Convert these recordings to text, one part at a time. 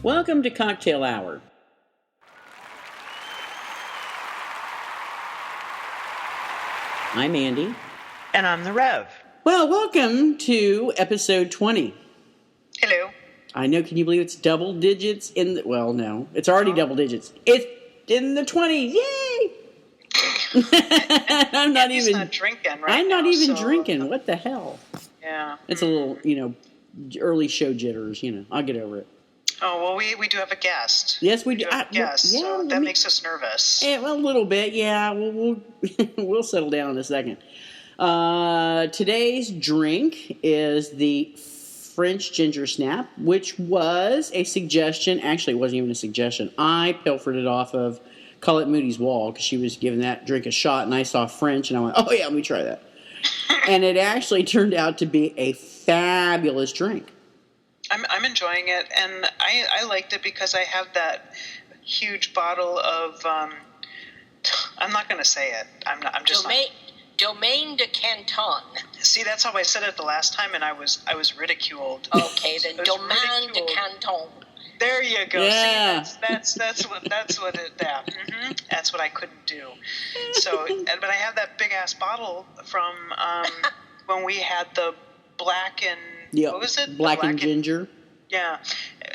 Welcome to Cocktail Hour. I'm Andy. And I'm the Rev. Well, welcome to episode 20. Hello. I know, can you believe it's double digits in the... Well, no, it's already double digits. It's in the 20s. Yay! I'm not He's even... not drinking right I'm not now, even so, drinking. What the hell? Yeah. It's a little, early show jitters, I'll get over it. Oh, well, we do have a guest. Yes, we do. Yes, so that makes us nervous. Yeah, well, a little bit, yeah. We'll we'll settle down in a second. Today's drink is the French Ginger Snap, which was a suggestion. Actually, it wasn't even a suggestion. I pilfered it off of Colette Moody's wall because she was giving that drink a shot, and I saw French, and I went, oh, yeah, let me try that. And it actually turned out to be a fabulous drink. I'm enjoying it, and I liked it because I have that huge bottle of, I'm not going to say it. I'm just Domaine de Canton. See, that's how I said it the last time, and I was ridiculed. Okay, then Domaine de Canton. There you go. Yeah. See, that's what that's what I couldn't do. So, but I have that big ass bottle from when we had the black and what was it? Black and ginger. Yeah,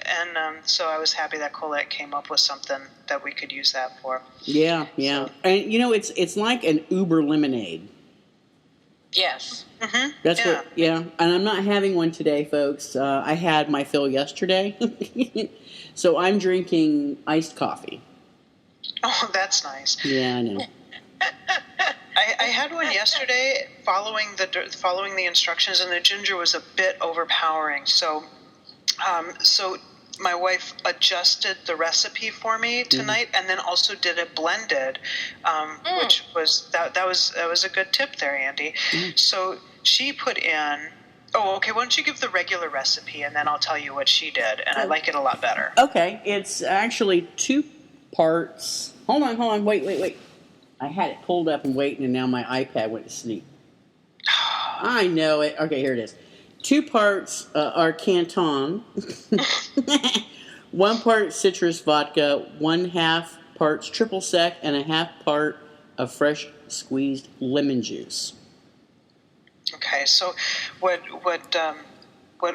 and so I was happy that Colette came up with something that we could use that for. Yeah, yeah, so. And it's like an Uber lemonade. Yes. Mm-hmm. That's what. Yeah, and I'm not having one today, folks. I had my fill yesterday, so I'm drinking iced coffee. Oh, that's nice. Yeah, I know. I had one yesterday following the instructions, and the ginger was a bit overpowering. So my wife adjusted the recipe for me tonight, and then also did it blended, which was that was a good tip there, Andy. So she put in. Oh, okay. Why don't you give the regular recipe, and then I'll tell you what she did, and I like it a lot better. Okay, it's actually 2 parts. Hold on. Wait. I had it pulled up and waiting, and now my iPad went to sleep. I know it. Okay, here it is. 2 parts are Canton. 1 part citrus vodka, 1/2 parts triple sec, and 1/2 part of fresh squeezed lemon juice. Okay, so what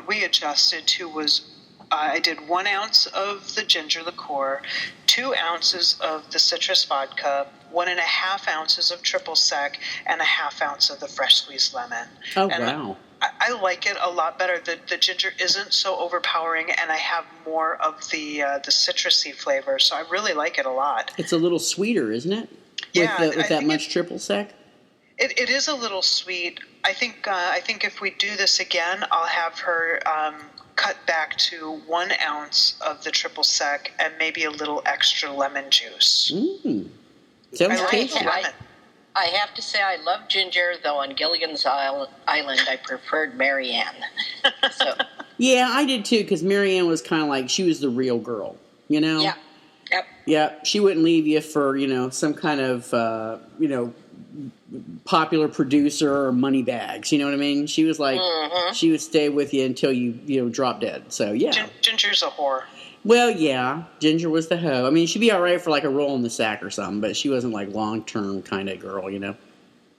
we adjusted to was I did 1 ounce of the ginger liqueur, 2 ounces of the citrus vodka, 1.5 ounces of triple sec, and 1/2 ounce of the fresh squeezed lemon. Oh, and wow. I like it a lot better. The ginger isn't so overpowering, and I have more of the citrusy flavor, so I really like it a lot. It's a little sweeter, isn't it? Yeah. With that much triple sec? It is a little sweet. I think if we do this again, I'll have her cut back to 1 ounce of the triple sec and maybe a little extra lemon juice. Sounds tasty. I have to say I love ginger, though on Gilligan's Island I preferred Marianne. So. Yeah, I did too, because Marianne was kind of like, she was the real girl, Yeah. Yep. Yeah, she wouldn't leave you for, some kind of, popular producer or money bags, you know what I mean? She was like, she would stay with you until you drop dead, so yeah. Ginger's a whore. Well, yeah, Ginger was the hoe. I mean, she'd be all right for like a roll in the sack or something, but she wasn't like long-term kind of girl, No.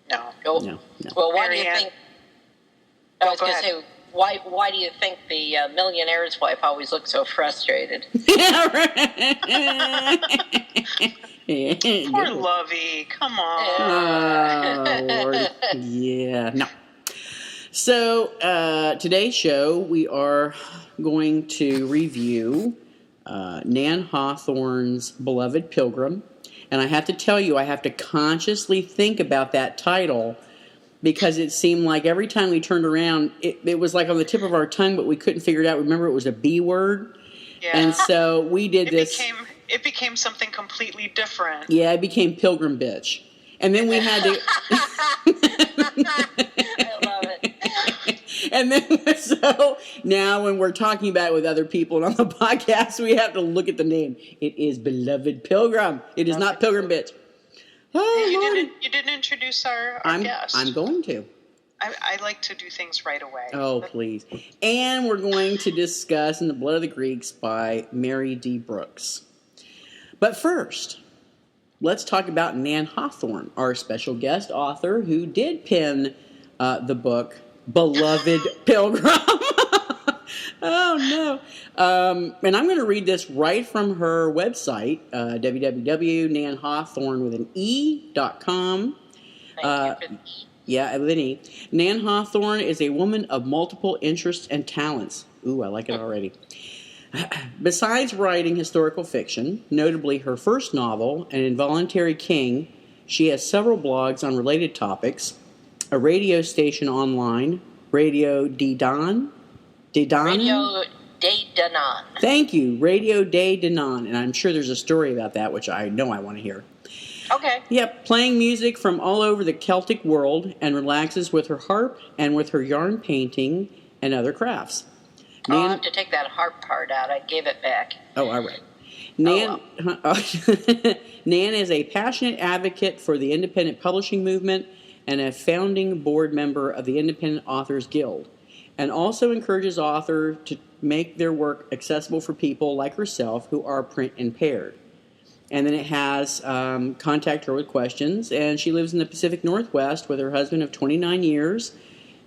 No. Well, why do you think... I was going to say, why do you think the millionaire's wife always looks so frustrated? Yeah, right. Poor Lovey, come on. Oh, Lord. Yeah, no. So, today's show, we are going to review Nan Hawthorne's Beloved Pilgrim. And I have to tell you, I have to consciously think about that title because it seemed like every time we turned around, it was like on the tip of our tongue, but we couldn't figure it out. Remember, it was a B word? Yeah. And so we did this. It became something completely different. Yeah, it became Pilgrim Bitch. And then we had to... I love it. And then, so now when we're talking about it with other people on the podcast, we have to look at the name. It is Beloved Pilgrim. It is not Pilgrim Bitch. Oh, you didn't introduce our guest. I'm going to. I like to do things right away. Oh, please. And we're going to discuss In the Blood of the Greeks by Mary D. Brooks. But first, let's talk about Nan Hawthorne, our special guest author who did pen the book Beloved Pilgrim. Oh, no. And I'm going to read this right from her website, www.nanhawthorne.com. Thank you. Yeah, with an E. Nan Hawthorne is a woman of multiple interests and talents. Ooh, I like it already. Besides writing historical fiction, notably her first novel, An Involuntary King, she has several blogs on related topics, a radio station online, Radio de Danan. Radio de Danan. Thank you, Radio de Danan. And I'm sure there's a story about that, which I know I want to hear. Okay. Yep, playing music from all over the Celtic world and relaxes with her harp and with her yarn painting and other crafts. I'll have to take that harp part out. I gave it back. Oh, all right. Nan is a passionate advocate for the independent publishing movement and a founding board member of the Independent Authors Guild, and also encourages authors to make their work accessible for people like herself who are print impaired. And then it has contact her with questions. And she lives in the Pacific Northwest with her husband of 29 years.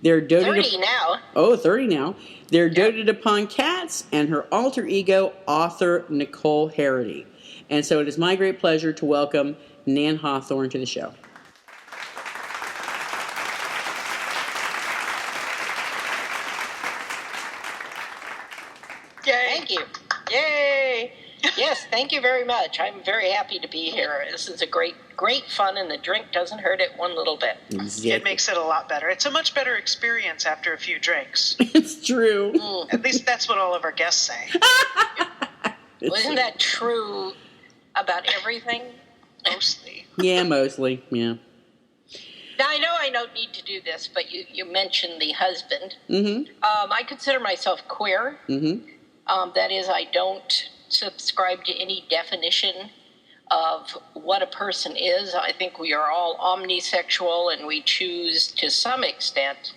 They're doted 30 now. Oh, 30 now. They're doted upon cats and her alter ego, author Nicole Harity. And so it is my great pleasure to welcome Nan Hawthorne to the show. Yay. Thank you. Yay. Yes, thank you very much. I'm very happy to be here. This is a great fun, and the drink doesn't hurt it one little bit. Exactly. It makes it a lot better. It's a much better experience after a few drinks. It's true. At least that's what all of our guests say. Well, isn't that true about everything? Mostly. Yeah, mostly. Yeah. Now, I don't need to do this, but you mentioned the husband. Mm-hmm. I consider myself queer. Mm-hmm. That is, I don't subscribe to any definition of what a person is. I think we are all omnisexual, and we choose to some extent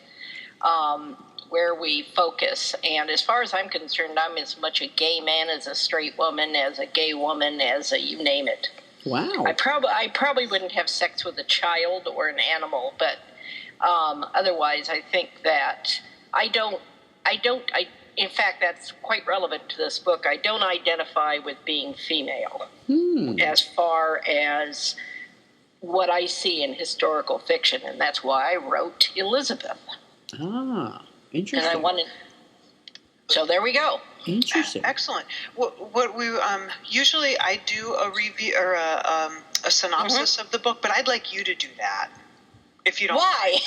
where we focus. And as far as I'm concerned, I'm as much a gay man as a straight woman, as a gay woman, as a you name it. Wow. I probably wouldn't have sex with a child or an animal, but otherwise, I think that in fact, that's quite relevant to this book. I don't identify with being female as far as what I see in historical fiction, and that's why I wrote Elizabeth. Ah, interesting. And I wanted. So there we go. Interesting. Excellent. What we usually I do a review or a synopsis of the book, but I'd like you to do that. If you don't. Why?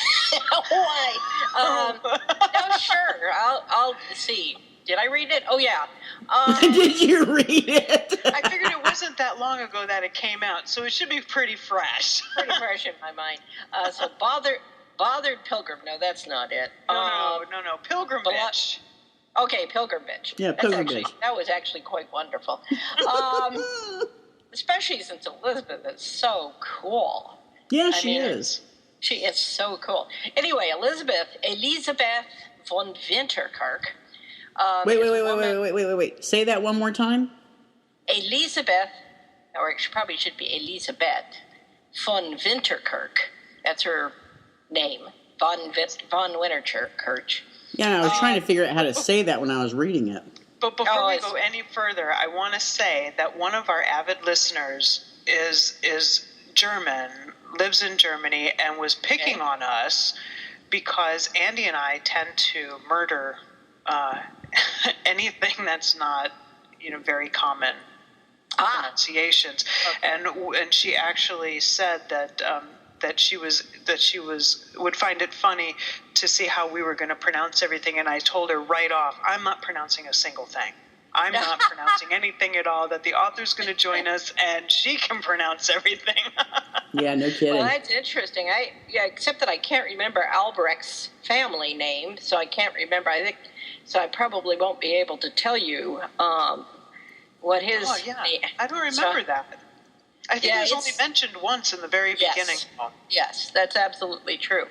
Why? No, sure. I'll see. Did I read it? Oh, yeah. Did you read it? I figured it wasn't that long ago that it came out, so it should be pretty fresh. Pretty fresh in my mind. So bothered Pilgrim. No, that's not it. No. Pilgrim Bitch. Okay, Pilgrim Bitch. Yeah, Pilgrim Bitch. That was actually quite wonderful. Especially since Elizabeth is so cool. Yeah, she is. She is so cool. Anyway, Elizabeth von Winterkirk. Wait. Say that one more time. Elizabeth, or it probably should be Elisabeth von Winterkirk. That's her name. Von Winterkirk. Yeah, I was trying to figure out how to say that when I was reading it. But before we go any further, I want to say that one of our avid listeners is German, lives in Germany, and was picking on us because Andy and I tend to murder anything that's not, very common pronunciations. Okay. And she actually said that she would find it funny to see how we were going to pronounce everything, and I told her right off, I'm not pronouncing a single thing. I'm not pronouncing anything at all, that the author's going to join us, and she can pronounce everything. Yeah, no kidding. Well, that's interesting. Except that I can't remember Albrecht's family name, so I can't remember. I probably won't be able to tell you what his... Oh, yeah. I don't remember that. I think it was only mentioned once in the very beginning. Yes, that's absolutely true.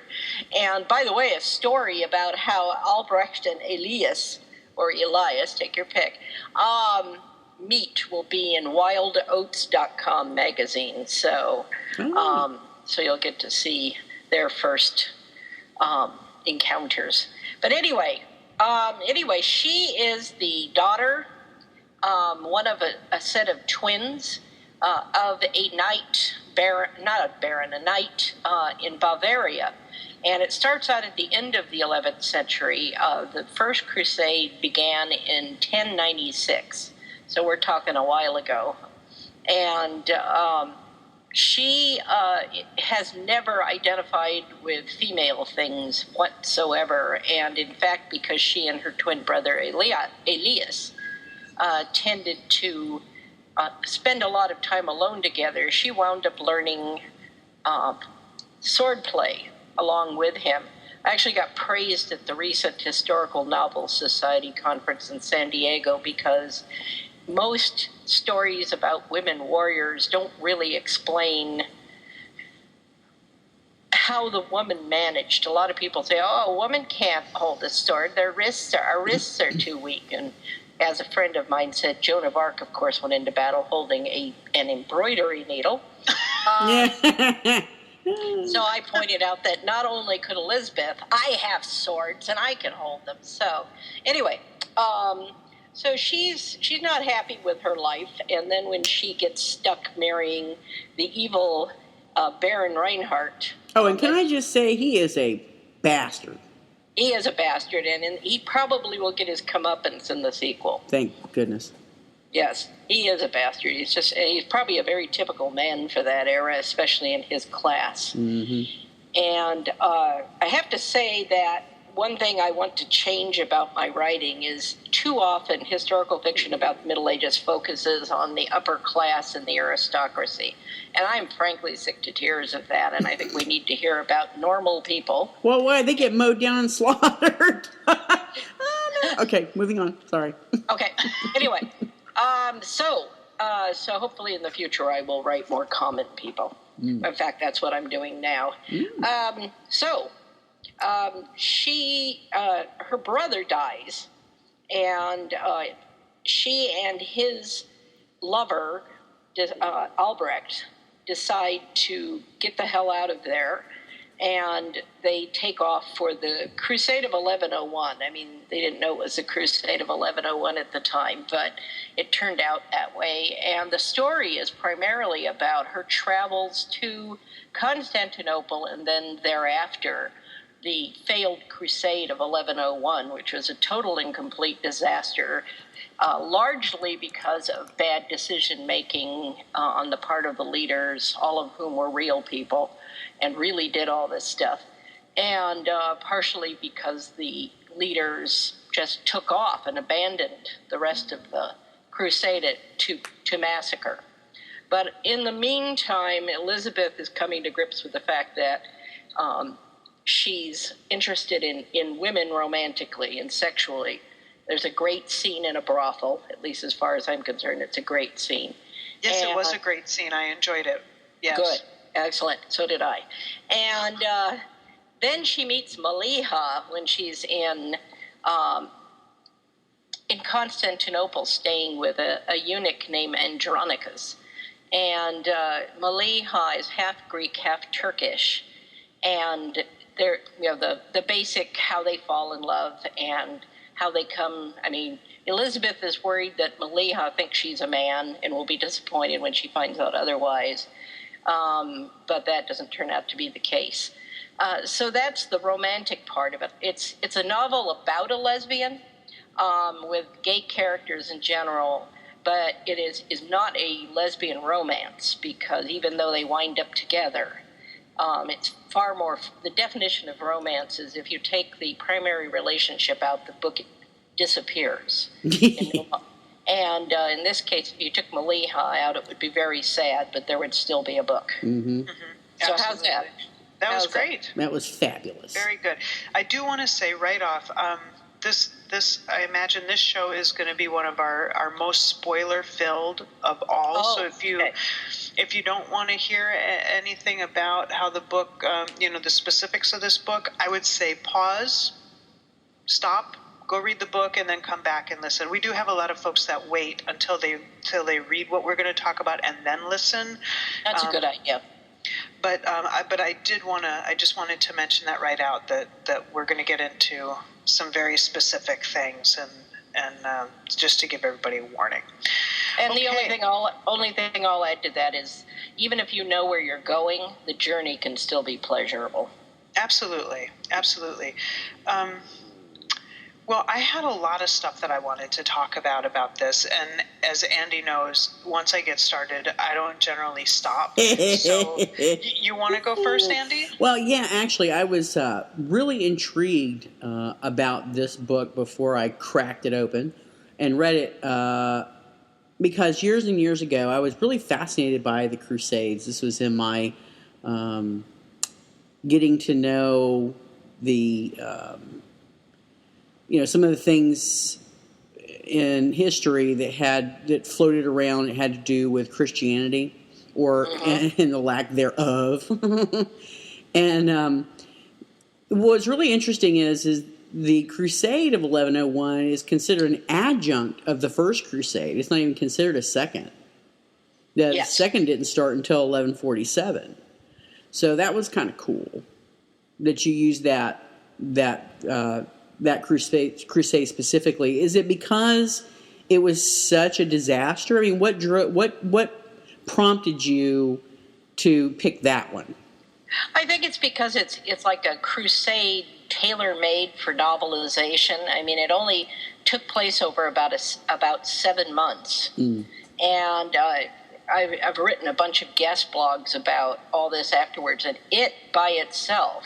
And by the way, a story about how Albrecht and Elias, or Elias, take your pick, meet will be in wildoats.com magazine. So, so you'll get to see their first encounters. But anyway, she is the daughter, one of a set of twins of a knight, a knight in Bavaria. And it starts out at the end of the 11th century. The First Crusade began in 1096. So we're talking a while ago. And she has never identified with female things whatsoever. And in fact, because she and her twin brother Elias tended to spend a lot of time alone together, she wound up learning swordplay along with him. I actually got praised at the recent Historical Novel Society conference in San Diego because most stories about women warriors don't really explain how the woman managed. A lot of people say, oh, a woman can't hold a sword. Our wrists are too weak. And as a friend of mine said, Joan of Arc, of course, went into battle holding an embroidery needle. So I pointed out that not only could Elizabeth, I have swords and I can hold them. So anyway, so she's not happy with her life. And then when she gets stuck marrying the evil Baron Reinhardt. Oh, and can I just say, he is a bastard. He is a bastard, and he probably will get his comeuppance in the sequel. Thank goodness. Yes, he is a bastard. He's probably a very typical man for that era, especially in his class. Mm-hmm. And I have to say that one thing I want to change about my writing is too often historical fiction about the Middle Ages focuses on the upper class and the aristocracy. And I'm frankly sick to tears of that, and I think we need to hear about normal people. Well, why? They get mowed down and slaughtered. Okay, moving on. Sorry. Okay. Anyway, so hopefully in the future I will write more common people. In fact, that's what I'm doing now. Her brother dies, and she and his lover, Albrecht, decide to get the hell out of there, and they take off for the Crusade of 1101. I mean, they didn't know it was the Crusade of 1101 at the time, but it turned out that way. And the story is primarily about her travels to Constantinople and then thereafter the failed Crusade of 1101, which was a total and complete disaster, largely because of bad decision-making on the part of the leaders, all of whom were real people and really did all this stuff, and partially because the leaders just took off and abandoned the rest of the crusade to massacre. But in the meantime, Elizabeth is coming to grips with the fact that she's interested in women romantically and sexually. There's a great scene in a brothel, at least as far as I'm concerned. It's a great scene. Yes, it was a great scene. I enjoyed it. Yes. Good. Excellent. So did I. And then she meets Maliha when she's in Constantinople, staying with a eunuch named Andronicus. And Maliha is half Greek, half Turkish. And they're, the basic how they fall in love and how they come. I mean, Elizabeth is worried that Maliha thinks she's a man and will be disappointed when she finds out otherwise. But that doesn't turn out to be the case. So that's the romantic part of it. It's a novel about a lesbian with gay characters in general, but it is not a lesbian romance, because even though they wind up together, it's far more, the definition of romance is if you take the primary relationship out, the book disappears. And in this case, if you took Maliha out, it would be very sad, but there would still be a book. Mm-hmm. So how's that? That was great. That was fabulous. Very good. I do want to say right off, this I imagine this show is going to be one of our most spoiler-filled of all. So if you if you don't want to hear anything about how the book, the specifics of this book, I would say pause, stop, go read the book, and then come back and listen. We do have a lot of folks that wait until they read what we're going to talk about and then listen. That's a good idea. But I just wanted to mention that right out, that we're going to get into some very specific things, and just to give everybody a warning. And Okay. the only thing I'll add to that is, even if you know where you're going, the journey can still be pleasurable. Absolutely. Well, I had a lot of stuff that I wanted to talk about this, and as Andy knows, once I get started, I don't generally stop. So, you want to go first, Andy? Well, yeah, actually, I was really intrigued about this book before I cracked it open and read it because years and years ago, I was really fascinated by the Crusades. This was in my getting to know the... some of the things in history that floated around that had to do with Christianity or and the lack thereof. And what's really interesting is the Crusade of 1101 is considered an adjunct of the First Crusade. It's not even considered a second. The second didn't start until 1147. So that was kind of cool that you used that crusade specifically. Is it because it was such a disaster? I mean, what prompted you to pick that one? I think it's because it's like a crusade tailor-made for novelization. I mean, it only took place over about 7 months, and I've written a bunch of guest blogs about all this afterwards, and it by itself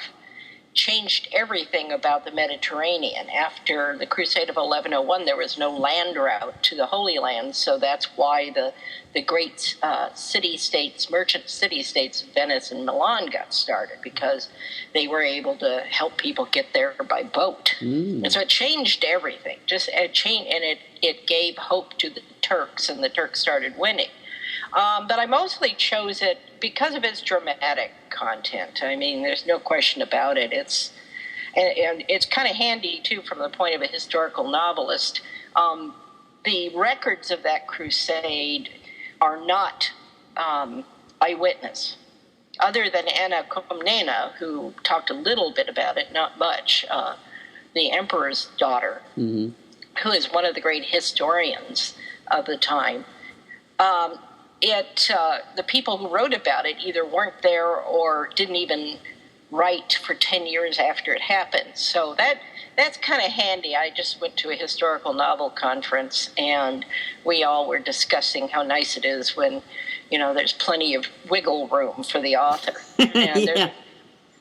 changed everything about the Mediterranean. After the Crusade of 1101, there was no land route to the Holy Land, so that's why the great city-states, merchant city-states, Venice and Milan got started, because they were able to help people get there by boat. And so it changed everything. It gave hope to the Turks, and the Turks started winning. But I mostly chose it because of its dramatic content. I mean, there's no question about it. And it's kind of handy, too, from the point of a historical novelist. The records of that crusade are not eyewitness, other than Anna Komnena, who talked a little bit about it, not much, the emperor's daughter, who is one of the great historians of the time. The people who wrote about it either weren't there or didn't even write for 10 years after it happened. So that's kind of handy. I just went to a historical novel conference, and we all were discussing how nice it is when, there's plenty of wiggle room for the author. And there's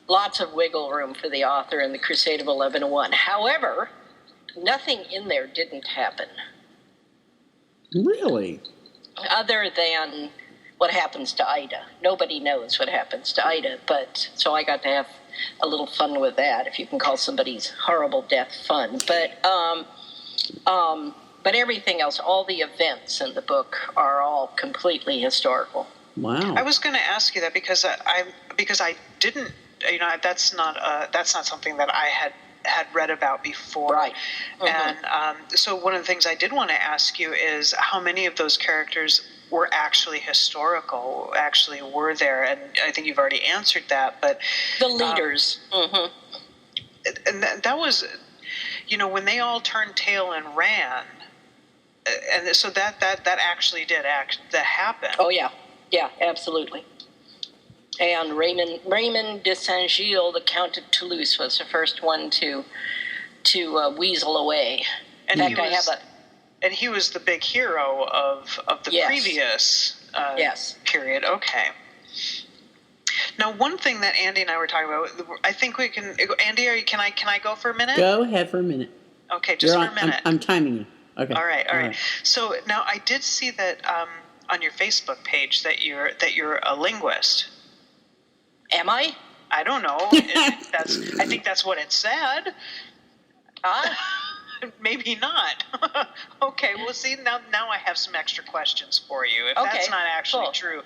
lots of wiggle room for the author in the Crusade of 1101. However, nothing in there didn't happen. Really? Other than what happens to Ida. Nobody knows what happens to Ida, so I got to have a little fun with that, if you can call somebody's horrible death fun. But everything else, all the events in the book are all completely historical. Wow. I was going to ask you that because I didn't, that's not something that I had read about before. Right. And so one of the things I did want to ask you is how many of those characters were actually historical, actually were there? And I think you've already answered that, but... The leaders. And that was, when they all turned tail and ran, and so that actually did happen. Oh, yeah. Yeah, absolutely. And Raymond de Saint-Gilles, the Count of Toulouse, was the first one to weasel away. And he was the big hero of the previous period. Okay. Now, one thing that Andy and I were talking about, I think we can. Andy, can I go for a minute? Go ahead for a minute. Okay, just for a minute. I'm timing you. Okay. All right. So now I did see that on your Facebook page that you're a linguist. Am I? I don't know. I think that's what it said. maybe not. Okay, well, see, now I have some extra questions for you, if that's not actually true.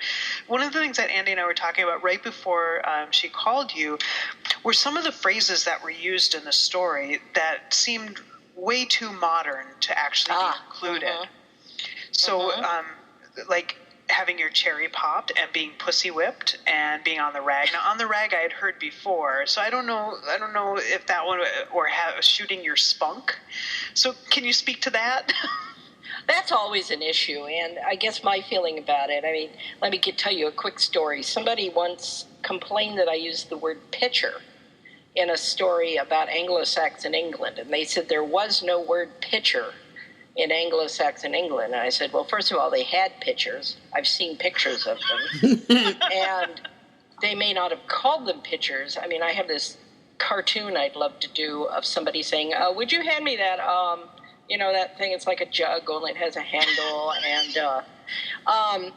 One of the things that Andy and I were talking about right before she called you were some of the phrases that were used in the story that seemed way too modern to actually be included. So, like having your cherry popped and being pussy whipped and being on the rag. Now, on the rag I had heard before, so I don't know if that one, or shooting your spunk. So can you speak to that? That's always an issue, and I guess my feeling about it, I mean, let me tell you a quick story. Somebody once complained that I used the word pitcher in a story about Anglo-Saxon England, and they said there was no word pitcher in Anglo-Saxon England. And I said, well, first of all, they had pitchers. I've seen pictures of them. And they may not have called them pitchers. I mean, I have this cartoon I'd love to do of somebody saying, would you hand me that, that thing? It's like a jug, only it has a handle. And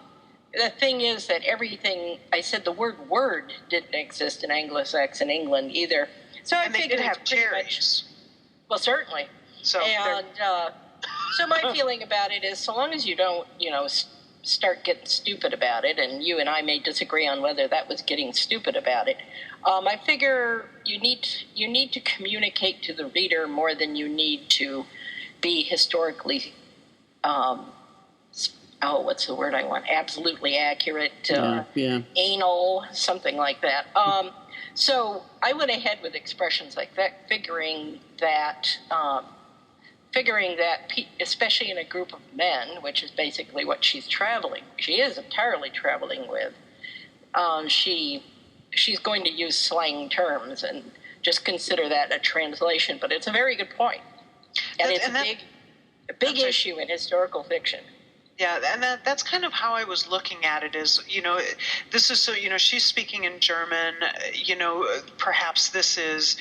the thing is that everything, I said the word didn't exist in Anglo-Saxon England either. So I they did have cherries. Well, certainly. So my feeling about it is, so long as you don't, start getting stupid about it, and you and I may disagree on whether that was getting stupid about it, I figure you need to communicate to the reader more than you need to be historically, what's the word I want? Absolutely accurate, anal, something like that. So I went ahead with expressions like that, figuring that, especially in a group of men, which is basically what she is entirely traveling with, she's going to use slang terms, and just consider that a translation. But it's a very good point. And it's a big issue in historical fiction. Yeah, and that's kind of how I was looking at it is, this is so, she's speaking in German, perhaps this is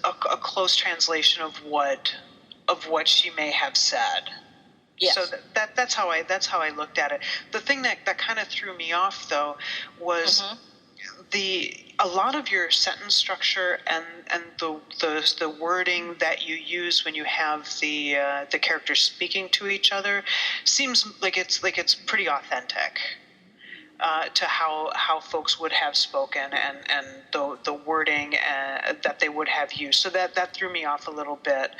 a close translation of what she may have said. Yes. So that's how I looked at it. The thing that kind of threw me off, though, was a lot of your sentence structure and the wording that you use when you have the characters speaking to each other seems like it's pretty authentic to how folks would have spoken and the wording that they would have used. So that threw me off a little bit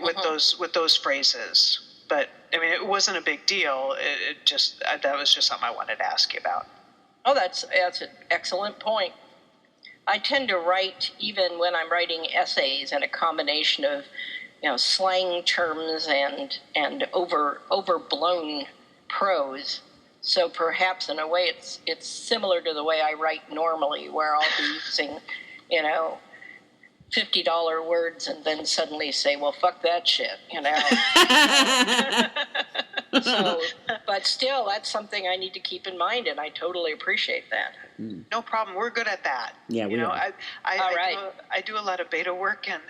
with those phrases. But I mean, it wasn't a big deal. That was just something I wanted to ask you about. Oh, that's an excellent point. I tend to write, even when I'm writing essays, in a combination of, slang terms and overblown prose. So perhaps in a way it's similar to the way I write normally, where I'll be using, $50 words and then suddenly say, well, fuck that shit, So, but still, that's something I need to keep in mind, and I totally appreciate that. No problem. We're good at that. Yeah, we are. I do a lot of beta work and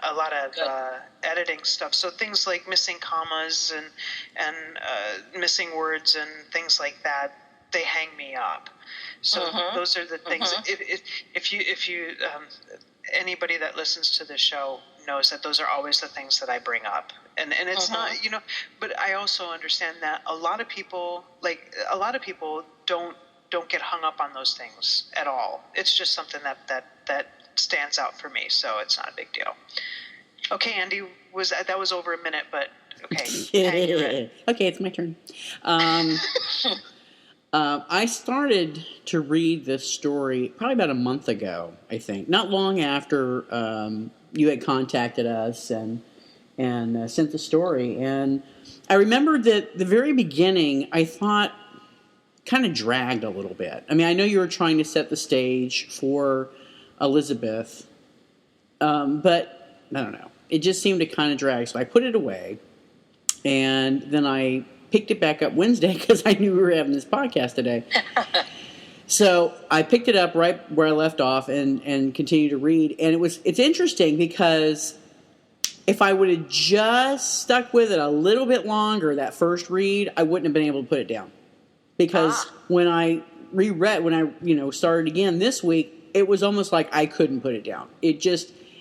a lot of editing stuff. So things like missing commas and missing words and things like that, they hang me up. So those are the things. If you anybody that listens to the show knows that those are always the things that I bring up. And it's not, but I also understand that a lot of people don't get hung up on those things at all. It's just something that stands out for me, so it's not a big deal. Okay, Andy, that was over a minute, but okay. Okay, it's my turn. I started to read this story probably about a month ago, I think. Not long after you had contacted us and sent the story. And I remember that the very beginning, I thought, kind of dragged a little bit. I mean, I know you were trying to set the stage for Elizabeth, but I don't know. It just seemed to kind of drag. So I put it away, and then I picked it back up Wednesday because I knew we were having this podcast today. So I picked it up right where I left off and continued to read. And it's interesting because if I would have just stuck with it a little bit longer, that first read, I wouldn't have been able to put it down. Because when I reread, started again this week, it was almost like I couldn't put it down.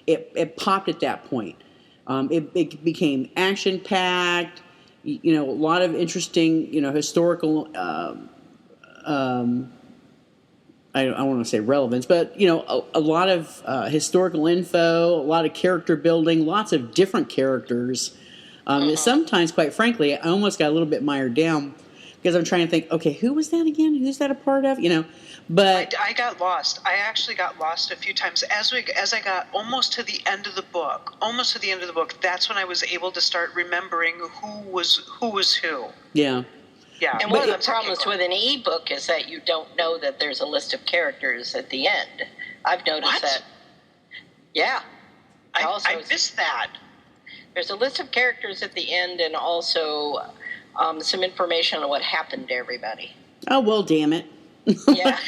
it popped at that point. It became action packed. A lot of interesting, historical. I don't want to say relevance, but a lot of historical info, a lot of character building, lots of different characters. Sometimes, quite frankly, I almost got a little bit mired down because I'm trying to think, okay, who was that again? Who's that a part of? But I got lost. I actually got lost a few times as I got almost to the end of the book. That's when I was able to start remembering who was who. Yeah. Yeah. And one of the problems with an ebook is that you don't know that there's a list of characters at the end. I've noticed that. Yeah. I missed that. There's a list of characters at the end, and also some information on what happened to everybody. Oh, well, damn it. Yeah.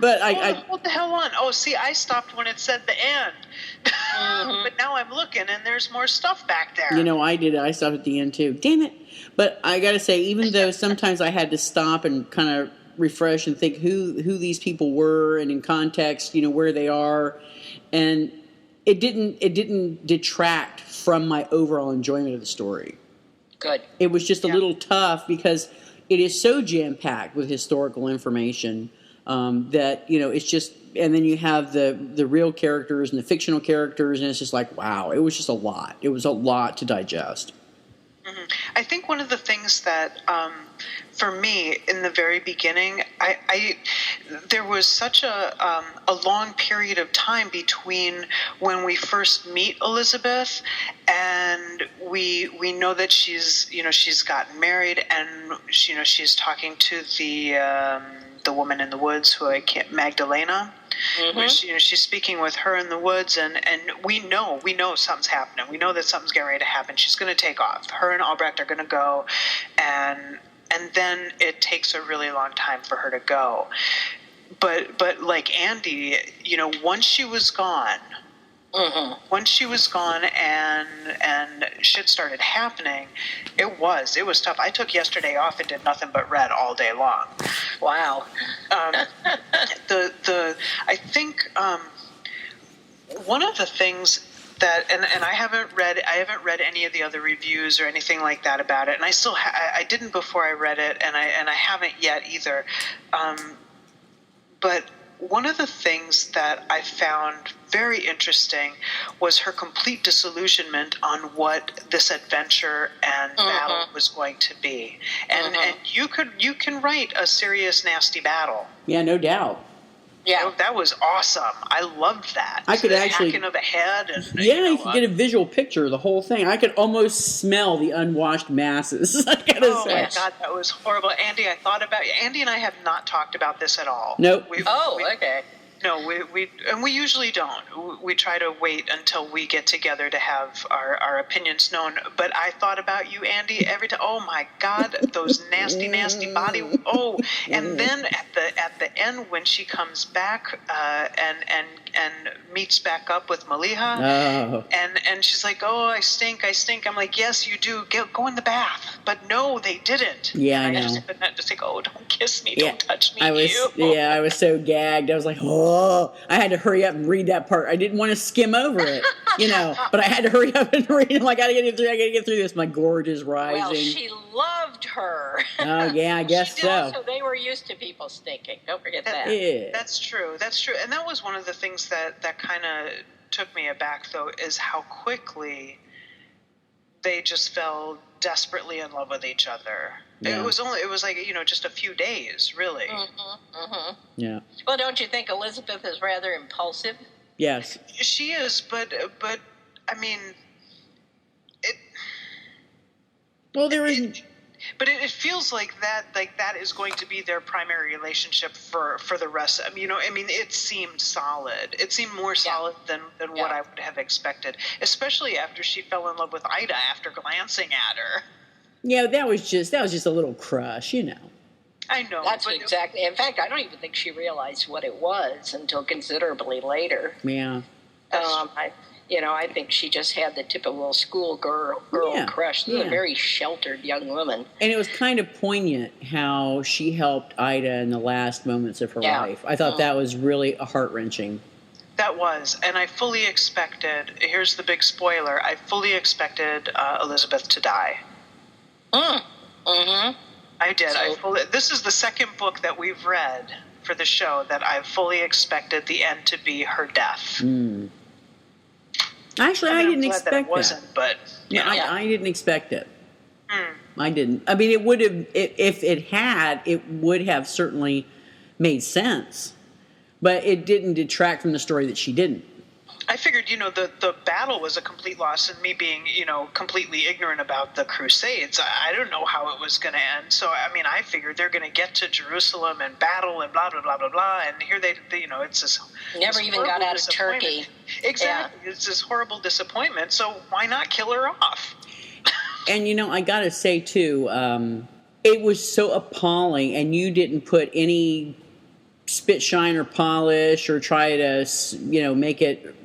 But hold the hell on. Oh, see, I stopped when it said the end. But now I'm looking, and there's more stuff back there. I did it. I stopped at the end, too. Damn it. But I got to say, even though sometimes I had to stop and kind of refresh and think who these people were and in context, where they are, and it didn't detract from my overall enjoyment of the story. Good. It was just a little tough because it is so jam-packed with historical information that, it's just, and then you have the real characters and the fictional characters, and it's just like, wow, it was just a lot. It was a lot to digest. Mm-hmm. I think one of the things that, for me, in the very beginning, there was such a long period of time between when we first meet Elizabeth and we know that she's gotten married, and she's talking to the woman in the woods who Magdalena. Mm-hmm. Which, she's speaking with her in the woods, and we know something's happening. We know that something's getting ready to happen. She's going to take off. Her and Albrecht are going to go, and then it takes a really long time for her to go. But like Andy, once she was gone, and shit started happening, it was tough. I took yesterday off and did nothing but read all day long. Wow. I think one of the things that, and I haven't read any of the other reviews or anything like that about it, and I still I didn't before I read it, and I haven't yet either. But one of the things that I found very interesting was her complete disillusionment on what this adventure and battle was going to be. And you can write a serious, nasty battle. Yeah, no doubt. Yeah, that was awesome. I loved that. I could actually hacking of the head, and you could get a visual picture of the whole thing. I could almost smell the unwashed masses. I gotta say. Oh my God, that was horrible, Andy. I thought about you. Andy and I have not talked about this at all. Nope. Okay. No, we usually don't. We try to wait until we get together to have our opinions known. But I thought about you, Andy, every time. Oh my God, those nasty body. Oh, and then at the end when she comes back and meets back up with Maliha, and she's like, oh, I stink. I'm like, yes, you do. Go in the bath. But no, they didn't. Yeah, I know. Just like, oh, don't kiss me, don't touch me. I was so gagged. I was like, oh. I had to hurry up and read that part. I didn't want to skim over it, but I had to hurry up and read it. I got to get through this. My gorge is rising. Well, she loved her. Oh, yeah, I guess so. So they were used to people stinking. Don't forget that. Yeah. That's true. And that was one of the things that kind of took me aback, though, is how quickly they just fell desperately in love with each other. Yeah. It was like, just a few days, really. Yeah. Well, don't you think Elizabeth is rather impulsive? Yes. She is, but I mean, but it feels like that is going to be their primary relationship for the rest. It seemed solid. It seemed more solid than what I would have expected, especially after she fell in love with Ida after glancing at her. Yeah, that was just a little crush, I know. That's exactly. In fact, I don't even think she realized what it was until considerably later. Yeah. I think she just had the typical schoolgirl crush. She's a very sheltered young woman. And it was kind of poignant how she helped Ida in the last moments of her life. I thought that was really heart-wrenching. That was, and I fully expected, here's the big spoiler, I fully expected Elizabeth to die. Mm-hmm. I did. This is the second book that we've read for the show that I fully expected the end to be her death. Mm. Actually, I didn't expect that. It wasn't, but I didn't expect it. Mm. I didn't. I mean, it would have, if it had, it would have certainly made sense, but it didn't detract from the story that she didn't. I figured, the battle was a complete loss, and me being, completely ignorant about the Crusades, I don't know how it was going to end. So, I mean, I figured they're going to get to Jerusalem and battle and blah, blah, blah, blah, blah. And here they it's this. Never even got out of Turkey. Exactly. Yeah. It's this horrible disappointment. So why not kill her off? And, I got to say, too, it was so appalling, and you didn't put any spit, shine, or polish or try to, make it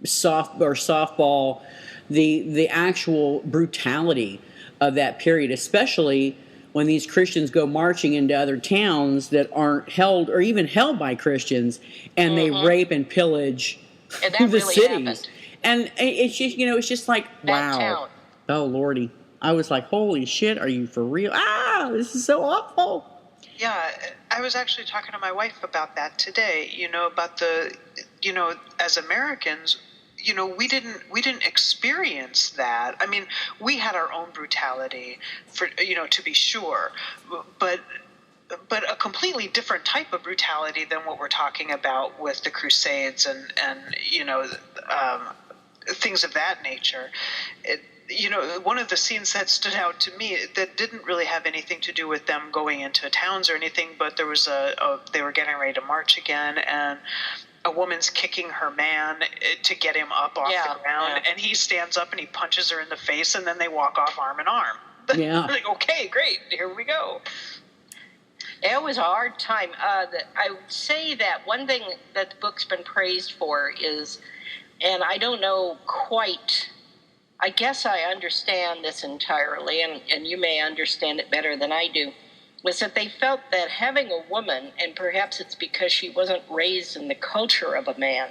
softball the actual brutality of that period, especially when these Christians go marching into other towns that aren't held or even held by Christians, and they rape and pillage and that the really cities. Happened. And it's just, it's just like, wow. Town. Oh, Lordy. I was like, holy shit, are you for real? This is so awful. Yeah, I was actually talking to my wife about that today, about the, as Americans, we didn't experience that. I mean, we had our own brutality, for to be sure, but a completely different type of brutality than what we're talking about with the Crusades and things of that nature. One of the scenes that stood out to me that didn't really have anything to do with them going into towns or anything, but there was they were getting ready to march again, and a woman's kicking her man to get him up off the ground, and he stands up and he punches her in the face, and then they walk off arm in arm. Yeah. Like, okay, great, here we go. It was a hard time. I would say that one thing that the book's been praised for is, and I don't know quite, I guess I understand this entirely, and you may understand it better than I do, was that they felt that having a woman, and perhaps it's because she wasn't raised in the culture of a man,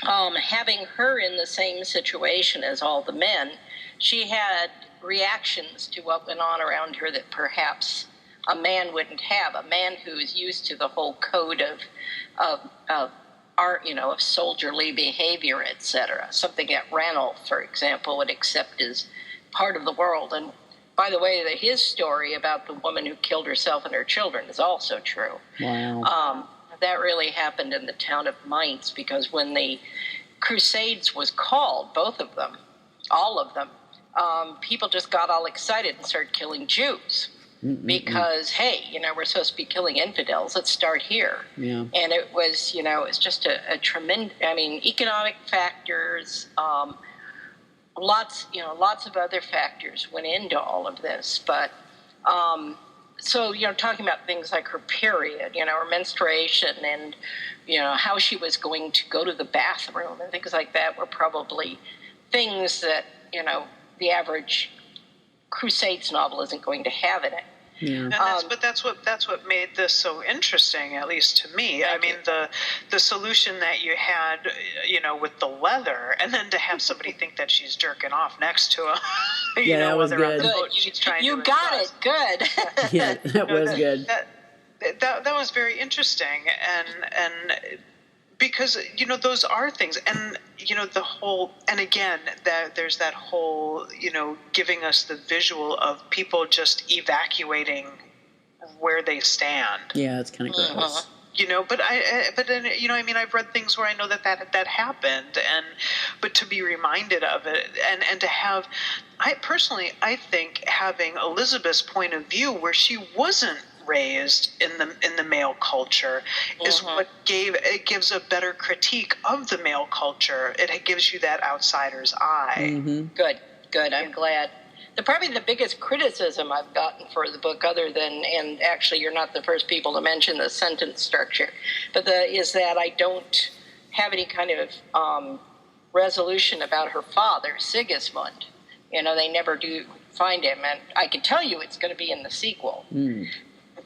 having her in the same situation as all the men, she had reactions to what went on around her that perhaps a man wouldn't have. A man who is used to the whole code of soldierly behavior, etc. Something that Ranulph, for example, would accept as part of the world. And by the way, his story about the woman who killed herself and her children is also true. Wow. That really happened in the town of Mainz, because when the Crusades was called, both of them, all of them, people just got all excited and started killing Jews. Because, hey, we're supposed to be killing infidels. Let's start here. Yeah. And it was, it's just a tremendous, economic factors, lots of other factors went into all of this. But, so, talking about things like her period, her menstruation, and, how she was going to go to the bathroom and things like that were probably things that, the average Crusades novel isn't going to have in it. Yeah. And that's what made this so interesting, at least to me. I mean, the solution that you had, with the leather, and then to have somebody think that she's jerking off next to him. That was good. You got it. Good. Yeah, that was good. That was very interesting, and because those are things, and the whole, and again, there's that whole giving us the visual of people just evacuating where they stand. Yeah, it's kind of gross. But then, I've read things where I know that happened, but to be reminded of it, and to have, I think having Elizabeth's point of view, where she wasn't raised in the male culture, is what gives a better critique of the male culture. It gives you that outsider's eye. Mm-hmm. Good. I'm glad. Probably the biggest criticism I've gotten for the book, other than, and actually you're not the first people to mention the sentence structure, but is that I don't have any kind of resolution about her father, Sigismund. They never do find him, and I can tell you it's going to be in the sequel.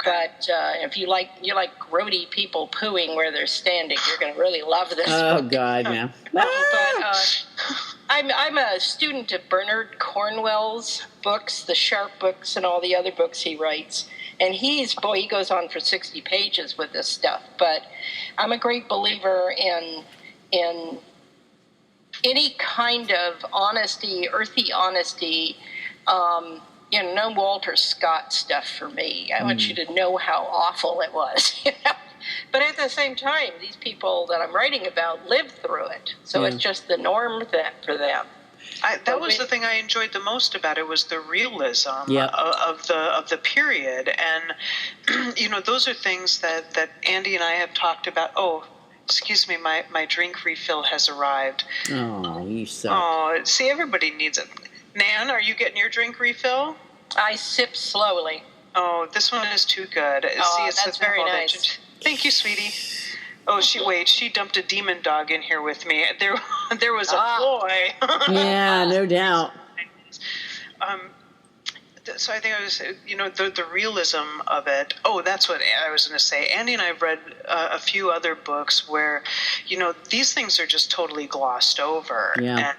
Okay. But if you like grody people pooing where they're standing, you're going to really love this Oh, book. God, no. But I'm a student of Bernard Cornwell's books, the Sharp books, and all the other books he writes. And he goes on for 60 pages with this stuff. But I'm a great believer in any kind of honesty, earthy honesty. No Walter Scott stuff for me. I want you to know how awful it was. But at the same time, these people that I'm writing about lived through it, so it's just the norm for them. That was the thing I enjoyed the most about it, was the realism of the period, and those are things that Andy and I have talked about. Oh, excuse me, my drink refill has arrived. Oh, you suck. Oh, see, everybody needs it. Nan, are you getting your drink refill? I sip slowly. Oh, this one is too good. Oh, that's very nice. Thank you, sweetie. Oh, she dumped a demon dog in here with me. There was a boy. Yeah, no doubt. So I think I was, the realism of it. Oh, that's what I was going to say. Andy and I have read a few other books where, these things are just totally glossed over. Yeah.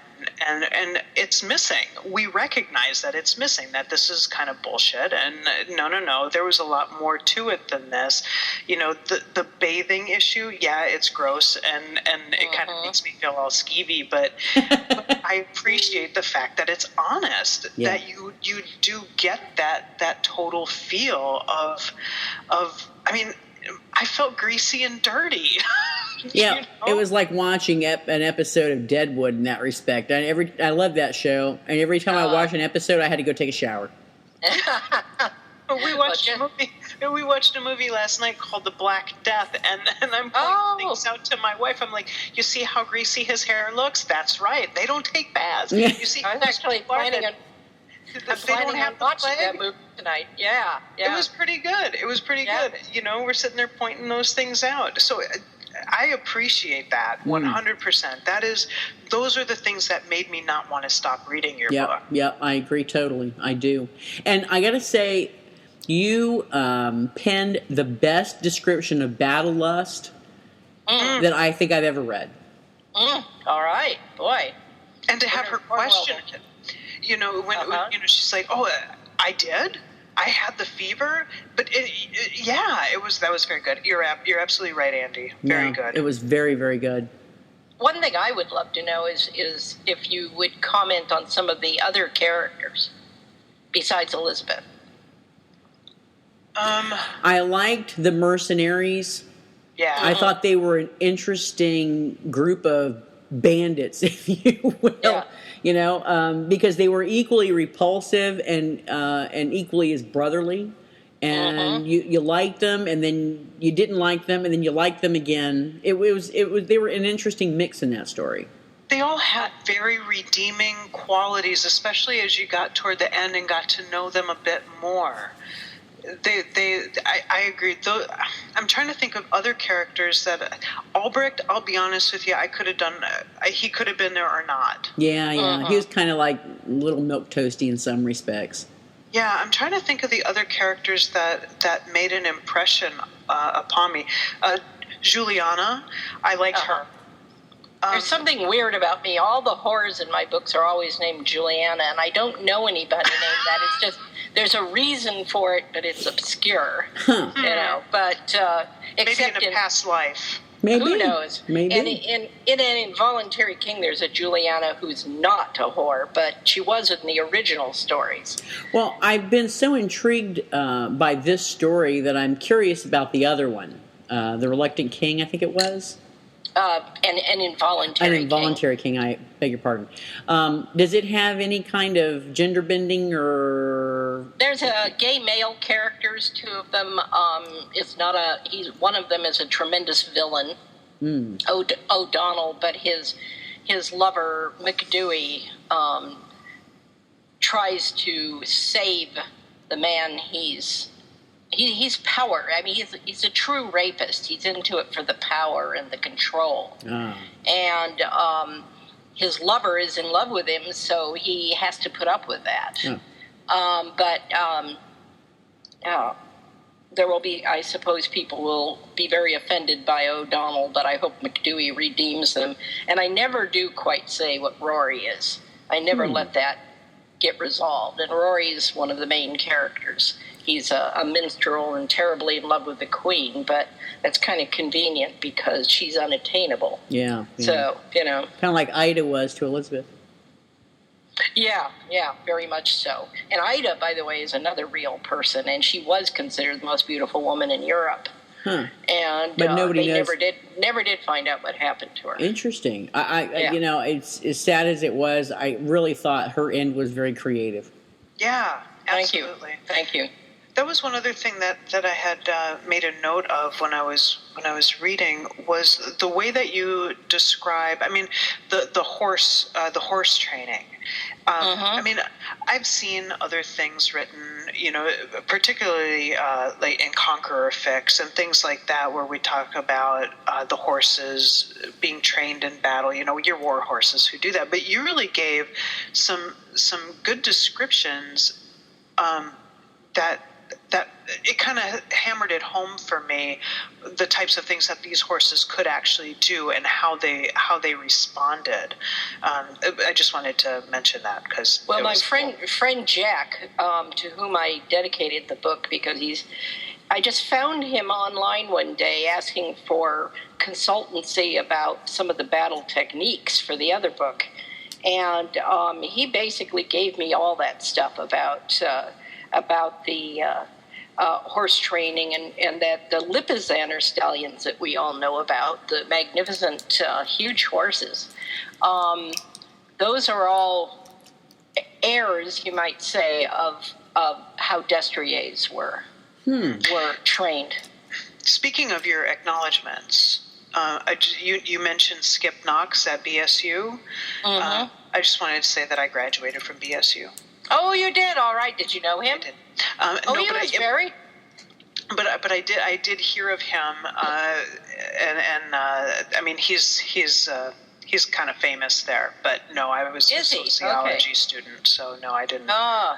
And it's missing. We recognize that it's missing, that this is kind of bullshit. And no, there was a lot more to it than this. The bathing issue, yeah, it's gross, and it kind of makes me feel all skeevy, but I appreciate the fact that it's honest, that you do get that total feel of I mean, I felt greasy and dirty. Yeah, it was like watching an episode of Deadwood in that respect. I love that show, and every time I watch an episode, I had to go take a shower. We watched a movie last night called The Black Death, and I'm pointing things out to my wife. I'm like, you see how greasy his hair looks? That's right. They don't take baths. You see, I was actually planning on watching that movie tonight. Yeah. It was pretty good. good. We're sitting there pointing those things out. So I appreciate that 100%. Those are the things that made me not want to stop reading your book. Yeah, I agree totally. I do. And I got to say, you penned the best description of battle lust that I think I've ever read. All right, boy. And to have her question it. When she's like, "Oh, I did. I had the fever," but that was very good. You're absolutely right, Andy. Very good. It was very, very good. One thing I would love to know is if you would comment on some of the other characters besides Elizabeth. I liked the mercenaries. Yeah. I thought they were an interesting group of bandits, if you will. Because they were equally repulsive and equally as brotherly, and you liked them, and then you didn't like them, and then you liked them again. They were an interesting mix in that story. They all had very redeeming qualities, especially as you got toward the end and got to know them a bit more. I agree. Though I'm trying to think of other characters that Albrecht. I'll be honest with you. I could have done. He could have been there or not. Yeah. He was kind of like Little Milquetoasty in some respects. Yeah, I'm trying to think of the other characters that made an impression upon me. Juliana, I liked her. There's something weird about me. All the whores in my books are always named Juliana, and I don't know anybody named that. It's just there's a reason for it, but it's obscure. But maybe in a past life. Maybe. Who knows? Maybe. And in an Involuntary King, there's a Juliana who's not a whore, but she was in the original stories. Well, I've been so intrigued by this story that I'm curious about the other one, the Reluctant King, I think it was. An involuntary king. I beg your pardon. Does it have any kind of gender bending or? There's gay male characters. Two of them. One of them is a tremendous villain, O'Donnell, but his lover McDewey tries to save the man he's power. I mean, he's a true rapist. He's into it for the power and the control. And his lover is in love with him, so he has to put up with that. there will be, I suppose people will be very offended by O'Donnell, but I hope McDewey redeems them. And I never do quite say what Rory is. I never let that get resolved. And Rory is one of the main characters. He's a minstrel and terribly in love with the Queen, but that's kind of convenient because she's unattainable. Yeah. So, you know. Kind of like Ida was to Elizabeth. Yeah, very much so. And Ida, by the way, is another real person, and she was considered the most beautiful woman in Europe. Huh. And but nobody knows. never did find out what happened to her. Interesting. I you know, it's as sad as it was. I really thought her end was very creative. Yeah, absolutely. Thank you. That was one other thing that I had made a note of when I was reading was the way that you describe. I mean, the horse training. I mean, I've seen other things written, you know, particularly like in Conqueror Fix and things like that, where we talk about the horses being trained in battle. You know, your war horses who do that. But you really gave some good descriptions that it kind of hammered it home for me, the types of things that these horses could actually do and how they responded. I just wanted to mention that because my friend Jack, to whom I dedicated the book, because I just found him online one day asking for consultancy about some of the battle techniques for the other book, and he basically gave me all that stuff about the horse training and that the Lipizzaner stallions that we all know about, the magnificent, huge horses, those are all heirs, you might say, of how destriers were trained. Speaking of your acknowledgments, you mentioned Skip Knox at BSU. I just wanted to say that I graduated from BSU. Oh, you did? All right. Did you know him? I did. But I did hear of him, and I mean he's kind of famous there. But no, I was a sociology student, so no, I didn't. Yeah,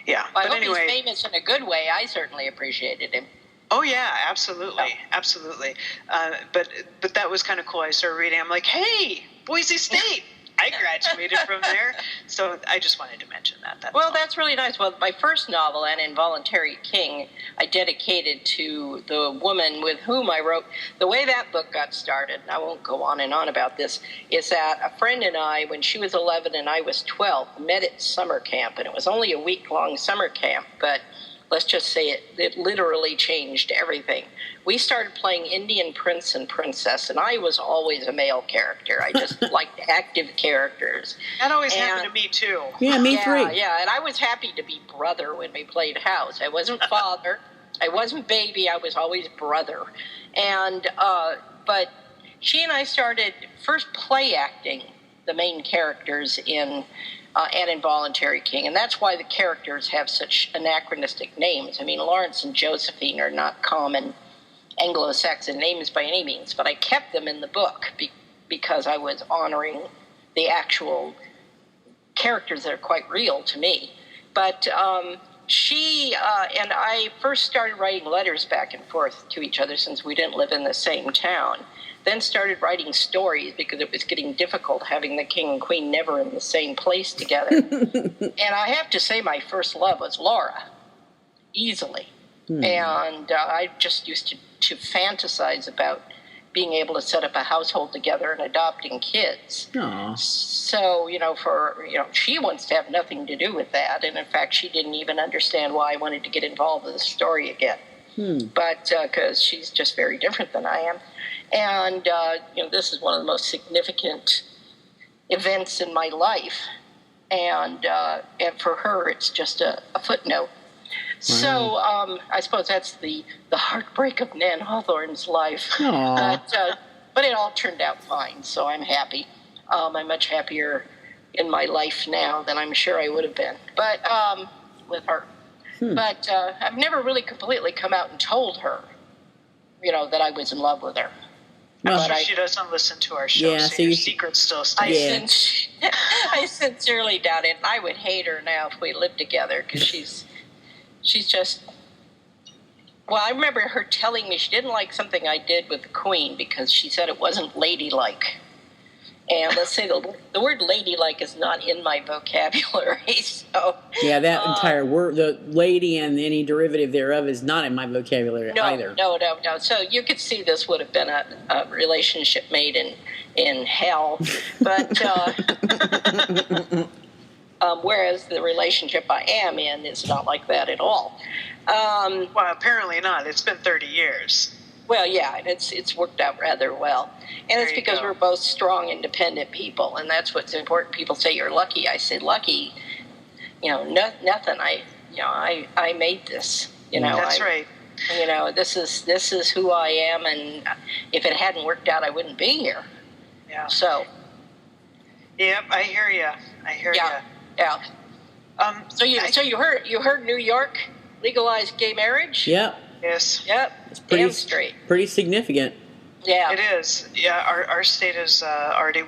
well, but I hope anyway, he's famous in a good way. I certainly appreciated him. Oh yeah, absolutely. But that was kind of cool. I started reading. I'm like, hey, Boise State. I graduated from there, so I just wanted to mention that. That's really nice. Well, my first novel, An Involuntary King, I dedicated to the woman with whom I wrote. The way that book got started, and I won't go on and on about this, is that a friend and I, when she was 11 and I was 12, met at summer camp, and it was only a week-long summer camp, but let's just say it literally changed everything. We started playing Indian Prince and Princess, and I was always a male character. I just liked active characters. That always happened to me, too. Yeah, me too. Yeah, and I was happy to be brother when we played house. I wasn't father. I wasn't baby. I was always brother. And but she and I started first play acting the main characters in An Involuntary King, and that's why the characters have such anachronistic names. I mean, Lawrence and Josephine are not common Anglo-Saxon names by any means, but I kept them in the book because I was honoring the actual characters that are quite real to me. But she and I first started writing letters back and forth to each other since we didn't live in the same town. Then started writing stories because it was getting difficult having the king and queen never in the same place together. And I have to say my first love was Laura, easily. And I just used to fantasize about being able to set up a household together and adopting kids. Aww. So, she wants to have nothing to do with that. And in fact, she didn't even understand why I wanted to get involved in the story again. But because she's just very different than I am. And, this is one of the most significant events in my life. And for her, it's just a footnote. So I suppose that's the heartbreak of Nan Hawthorne's life. But it all turned out fine, so I'm happy. I'm much happier in my life now than I'm sure I would have been. But with her. But I've never really completely come out and told her, that I was in love with her. I'm sure she doesn't listen to our show, so your secret still stays. I sincerely doubt it. I would hate her now if we lived together, because she's just Well, I remember her telling me she didn't like something I did with the Queen because she said it wasn't ladylike. And let's say the word ladylike is not in my vocabulary. So Yeah, that entire word, the lady and any derivative thereof, is not in my vocabulary either. No. So you could see this would have been a relationship made in hell. But whereas the relationship I am in is not like that at all. Well, apparently not. It's been 30 years. Well, yeah, it's worked out rather well. And it's because we're both strong, independent people, and that's what's important. People say you're lucky. I say lucky, nothing. I made this. That's right. This is who I am, and if it hadn't worked out, I wouldn't be here. Yeah. So. Yep, I hear you. Yeah. So you heard New York legalized gay marriage? Yep. Yes. Yep. It's Damn straight. Pretty significant. Yeah. It is. Yeah. Our state is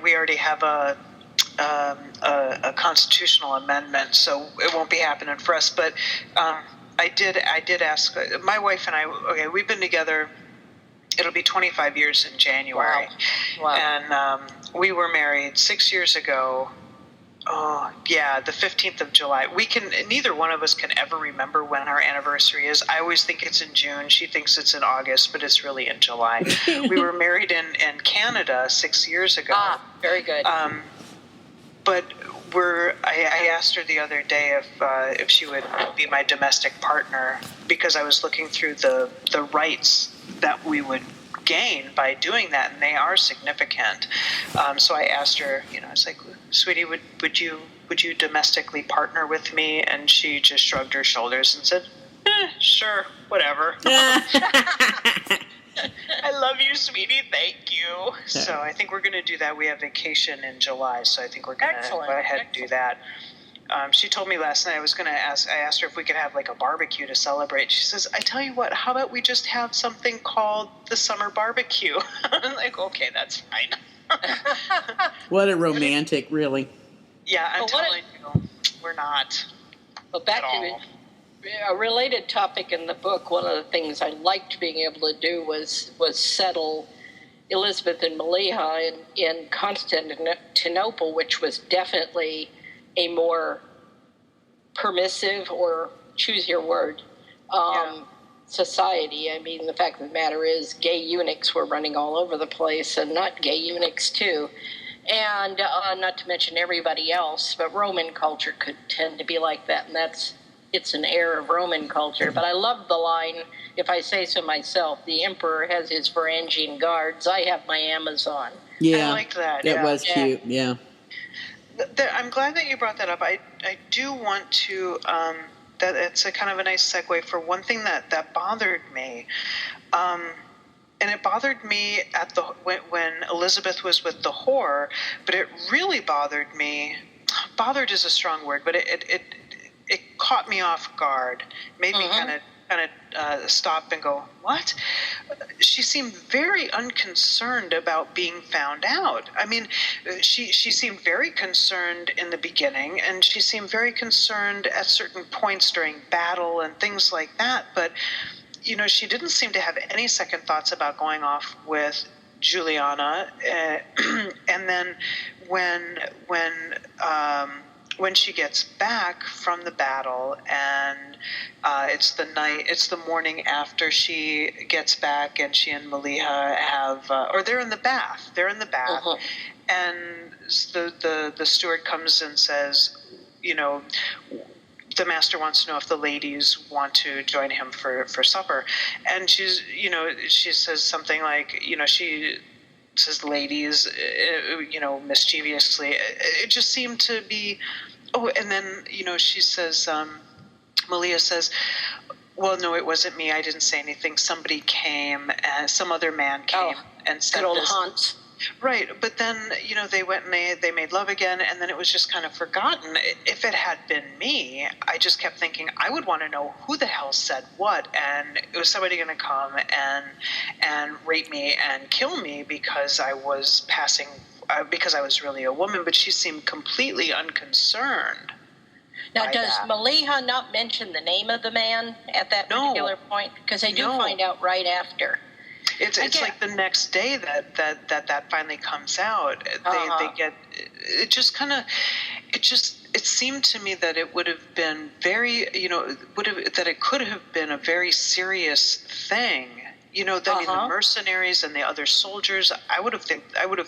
we already have a constitutional amendment, so it won't be happening for us. But I did ask my wife and I. Okay, we've been together. It'll be 25 years in January. Wow. And we were married 6 years ago. Oh, yeah, the 15th of July. Neither one of us can ever remember when our anniversary is. I always think it's in June. She thinks it's in August, but it's really in July. We were married in Canada 6 years ago. Very good. But I asked her the other day if she would be my domestic partner, because I was looking through the rights that we would gain by doing that, and they are significant. So I asked her, I was like, sweetie, would you domestically partner with me? And she just shrugged her shoulders and said, sure, whatever. I love you, sweetie. Thank you. So I think we're going to do that. We have vacation in July, so I think we're going to go ahead and do that. She told me last night I asked her if we could have like a barbecue to celebrate. She says, I tell you what, how about we just have something called the summer barbecue? I'm like, okay, that's fine. What a romantic, really. Yeah, I'm telling you, we're not. Well, back to a related topic in the book, one of the things I liked being able to do was settle Elizabeth and Maliha in Constantinople, which was definitely a more permissive, or choose your word, society. I mean, the fact of the matter is gay eunuchs were running all over the place, and not gay eunuchs too. And not to mention everybody else, but Roman culture could tend to be like that, and it's an heir of Roman culture. But I love the line, if I say so myself, the emperor has his Varangian guards, I have my Amazon. Yeah, I like that. That was cute, yeah. I'm glad that you brought that up. I do want to, it's a kind of a nice segue for one thing that bothered me. And it bothered me when Elizabeth was with the whore, but it really bothered me. Bothered is a strong word, but it caught me off guard. Made me kind of stop and go, what? She seemed very unconcerned about being found out. I mean, she seemed very concerned in the beginning, and she seemed very concerned at certain points during battle and things like that, but she didn't seem to have any second thoughts about going off with Juliana. And then when she gets back from the battle, and it's the morning after she gets back, and she and Maliha have, or they're in the bath, and the steward comes and says, the master wants to know if the ladies want to join him for supper. And she says something like, she says ladies, mischievously. It just seemed to be, and then, she says, Malia says, well, no, it wasn't me. I didn't say anything. Somebody came, and some other man came and said good old this. Hans. Right, but then, they went and they made love again, and then it was just kind of forgotten. If it had been me, I just kept thinking, I would want to know who the hell said what, and it was somebody going to come and rape me and kill me because I was because I was really a woman, but she seemed completely unconcerned. Now, by does that. Maliha not mention the name of the man at that particular point? Because they do find out right after. It's like the next day that finally comes out. They get it. Just kind of it seemed to me that it would have been very that it could have been a very serious thing. I mean, the mercenaries and the other soldiers. I would have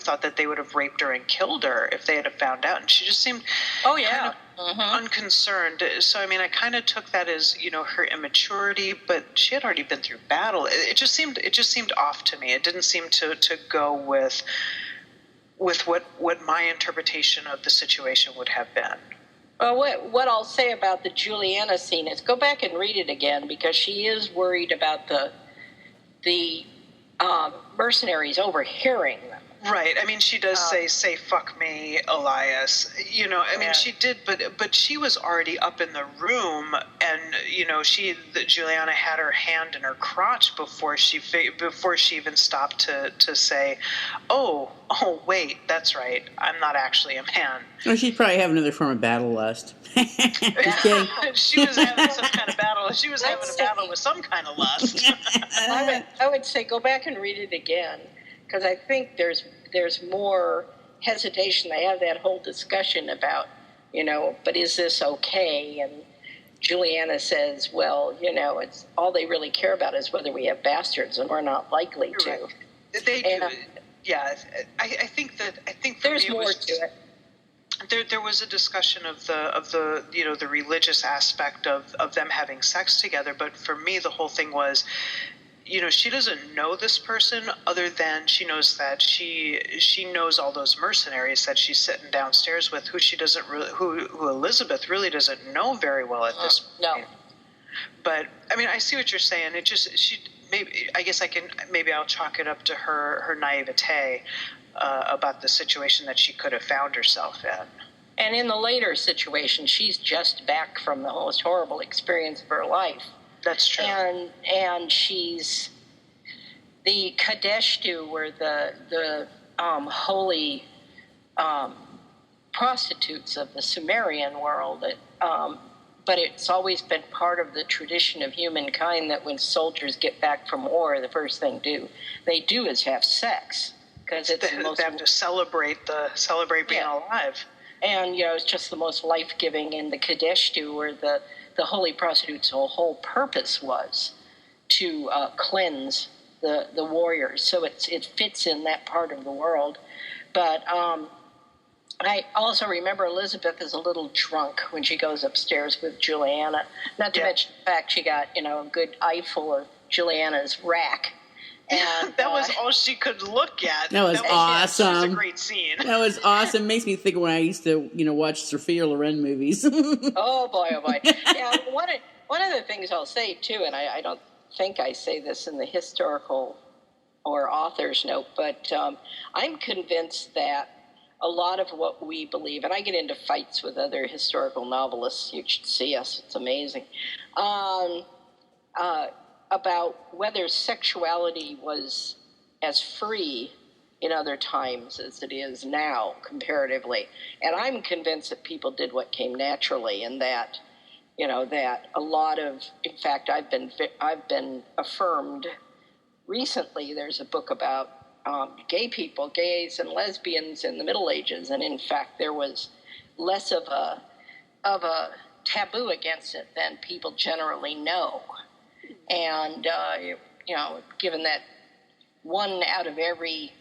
thought that they would have raped her and killed her if they had found out. And she just seemed kind of unconcerned. So I mean, I kind of took that as her immaturity, but she had already been through battle. It just seemed off to me. It didn't seem to go with what my interpretation of the situation would have been. Well, what I'll say about the Juliana scene is go back and read it again, because she is worried about the mercenaries overhearing them. Right. I mean, she does say "fuck me, Elias." I mean, she did, but she was already up in the room, and Juliana had her hand in her crotch before she even stopped to say, "Oh, wait, that's right. I'm not actually a man." Well, she's probably having another form of battle lust. She was having some kind of battle. She was having a battle with some kind of lust. I would say go back and read it again, because I think there's more hesitation. They have that whole discussion about, but is this okay? And Juliana says, well, it's all they really care about is whether we have bastards, and we're not likely to. Right. They do. Yeah, I think for there's me more to it. There was a discussion of the the religious aspect of them having sex together, but for me the whole thing was, she doesn't know this person other than she knows that she knows all those mercenaries that she's sitting downstairs with, who Elizabeth really doesn't know very well at this point. No. But I mean, I see what you're saying. Maybe I'll chalk it up to her naivete about the situation that she could have found herself in. And in the later situation, she's just back from the most horrible experience of her life. That's true. And she's the Kadeshtu were the holy prostitutes of the Sumerian world. But it's always been part of the tradition of humankind that when soldiers get back from war, the first thing they do is have sex, because it's they have to celebrate being alive. And it's just the most life-giving. And the Kadeshtu were the holy prostitutes' whole purpose was to cleanse the warriors. So it fits in that part of the world. But I also remember Elizabeth is a little drunk when she goes upstairs with Juliana. Not to mention the fact she got a good eyeful of Juliana's rack. And that was all she could look at. That was awesome. That was a great scene. That was awesome. Makes me think of when I used to, watch Sophia Loren movies. Oh boy. Yeah, one of the things I'll say too, and I don't think I say this in the historical or author's note, but I'm convinced that a lot of what we believe, and I get into fights with other historical novelists. You should see us; it's amazing. About whether sexuality was as free in other times as it is now, comparatively. And I'm convinced that people did what came naturally, and that, that a lot of, in fact, I've been affirmed recently. There's a book about gay people, gays and lesbians in the Middle Ages, and in fact, there was less of a taboo against it than people generally know. And, given that 1 out of every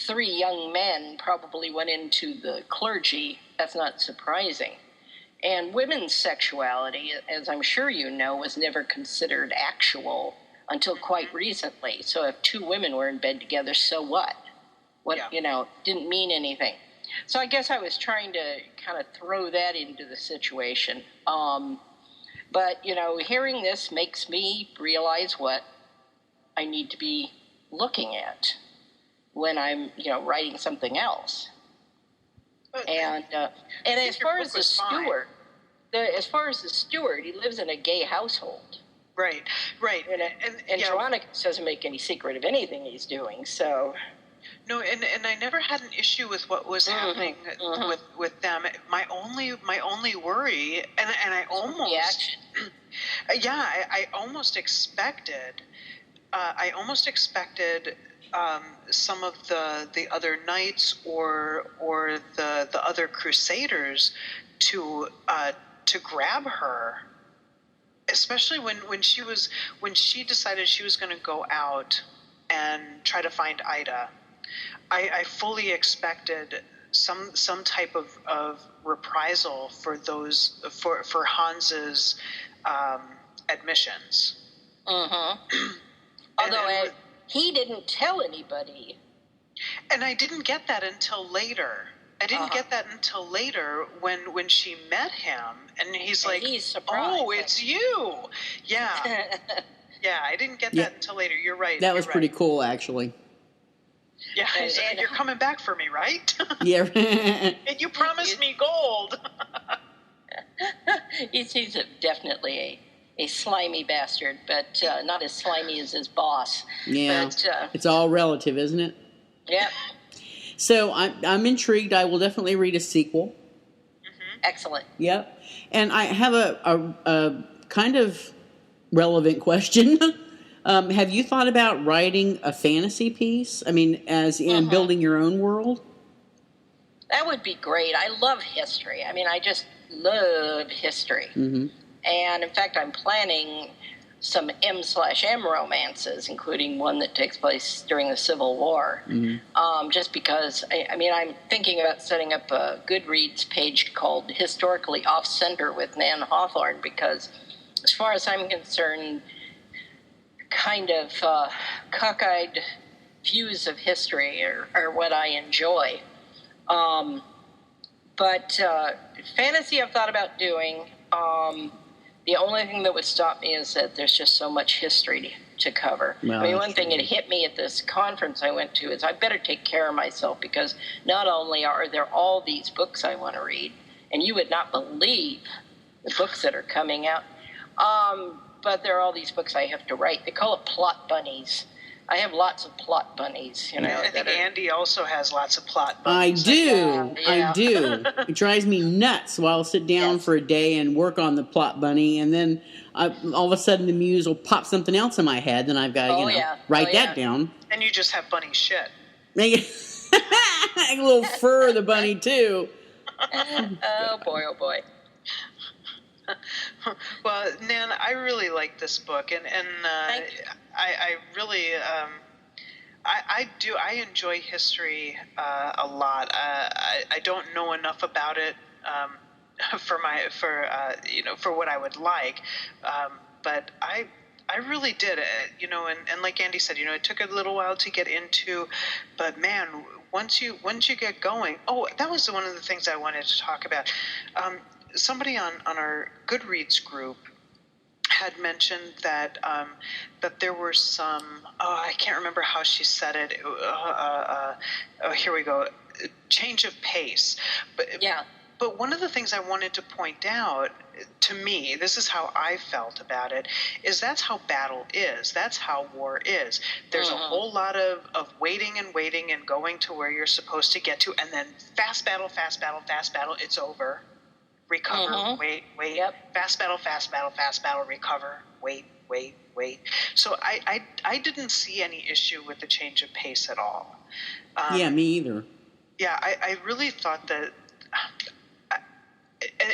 3 young men probably went into the clergy, that's not surprising. And women's sexuality, as I'm sure you know, was never considered actual until quite recently. So if 2 women were in bed together, so what? Didn't mean anything. So I guess I was trying to kind of throw that into the situation. But, hearing this makes me realize what I need to be looking at when I'm, writing something else. And as far as the steward, he lives in a gay household. Right. And Veronica doesn't make any secret of anything he's doing, so... No, and I never had an issue with what was happening with them. My only worry, and I almost, Reaction. yeah, I almost expected, some of the other knights or the other crusaders to grab her, especially when she decided she was going to go out and try to find Ida. I fully expected some type of reprisal for those for Hans's admissions. Although he didn't tell anybody. And I didn't get that until later. When she met him, and he's And like, he's surprised. "Oh, it's you!" Yeah, yeah. I didn't get that until later. You're right. That was you're pretty right. cool, actually. Yeah, he's like, you're coming back for me, right? Yeah. And you promised me gold. He's definitely a slimy bastard, but not as slimy as his boss. Yeah. But, it's all relative, isn't it? yeah. So I'm intrigued. I will definitely read a sequel. Excellent. Yep. And I have a kind of relevant question. Have you thought about writing a fantasy piece? I mean, as in building your own world? That would be great. I love history. I mean, I just love history. And in fact, I'm planning some M/M romances, including one that takes place during the Civil War. Just because, I mean, I'm thinking about setting up a Goodreads page called Historically Off-Center with Nan Hawthorne, because as far as I'm concerned, kind of cockeyed views of history are what I enjoy. But fantasy I've thought about doing. The only thing that would stop me is that there's just so much history to cover. Well, I mean, one thing that hit me at this conference I went to is I better take care of myself, because not only are there all these books I want to read, and you would not believe the books that are coming out, but there are all these books I have to write. They call it plot bunnies. I have lots of plot bunnies, you know. I think Andy also has lots of plot I bunnies. do. Yeah. I do. It drives me nuts while I'll sit down for a day and work on the plot bunny, and then all of a sudden the muse will pop something else in my head, and I've got to write that down. And you just have bunny shit. A little fur of the bunny too. Oh boy, oh boy. Well, Nan, I really like this book, and I really I enjoy history a lot. I don't know enough about it for what I would like, but I really did, and like Andy said, it took a little while to get into, but man, once you get going, that was one of the things I wanted to talk about. Somebody on our Goodreads group had mentioned that there were some, I can't remember how she said it. Here we go. Change of pace. But one of the things I wanted to point out, to me, this is how I felt about it, is that's how battle is. That's how war is. There's a whole lot of waiting and going to where you're supposed to get to, and then fast battle, it's over. Recover, wait, fast battle, recover, wait. So I didn't see any issue with the change of pace at all. Yeah, me either. Yeah, I really thought that,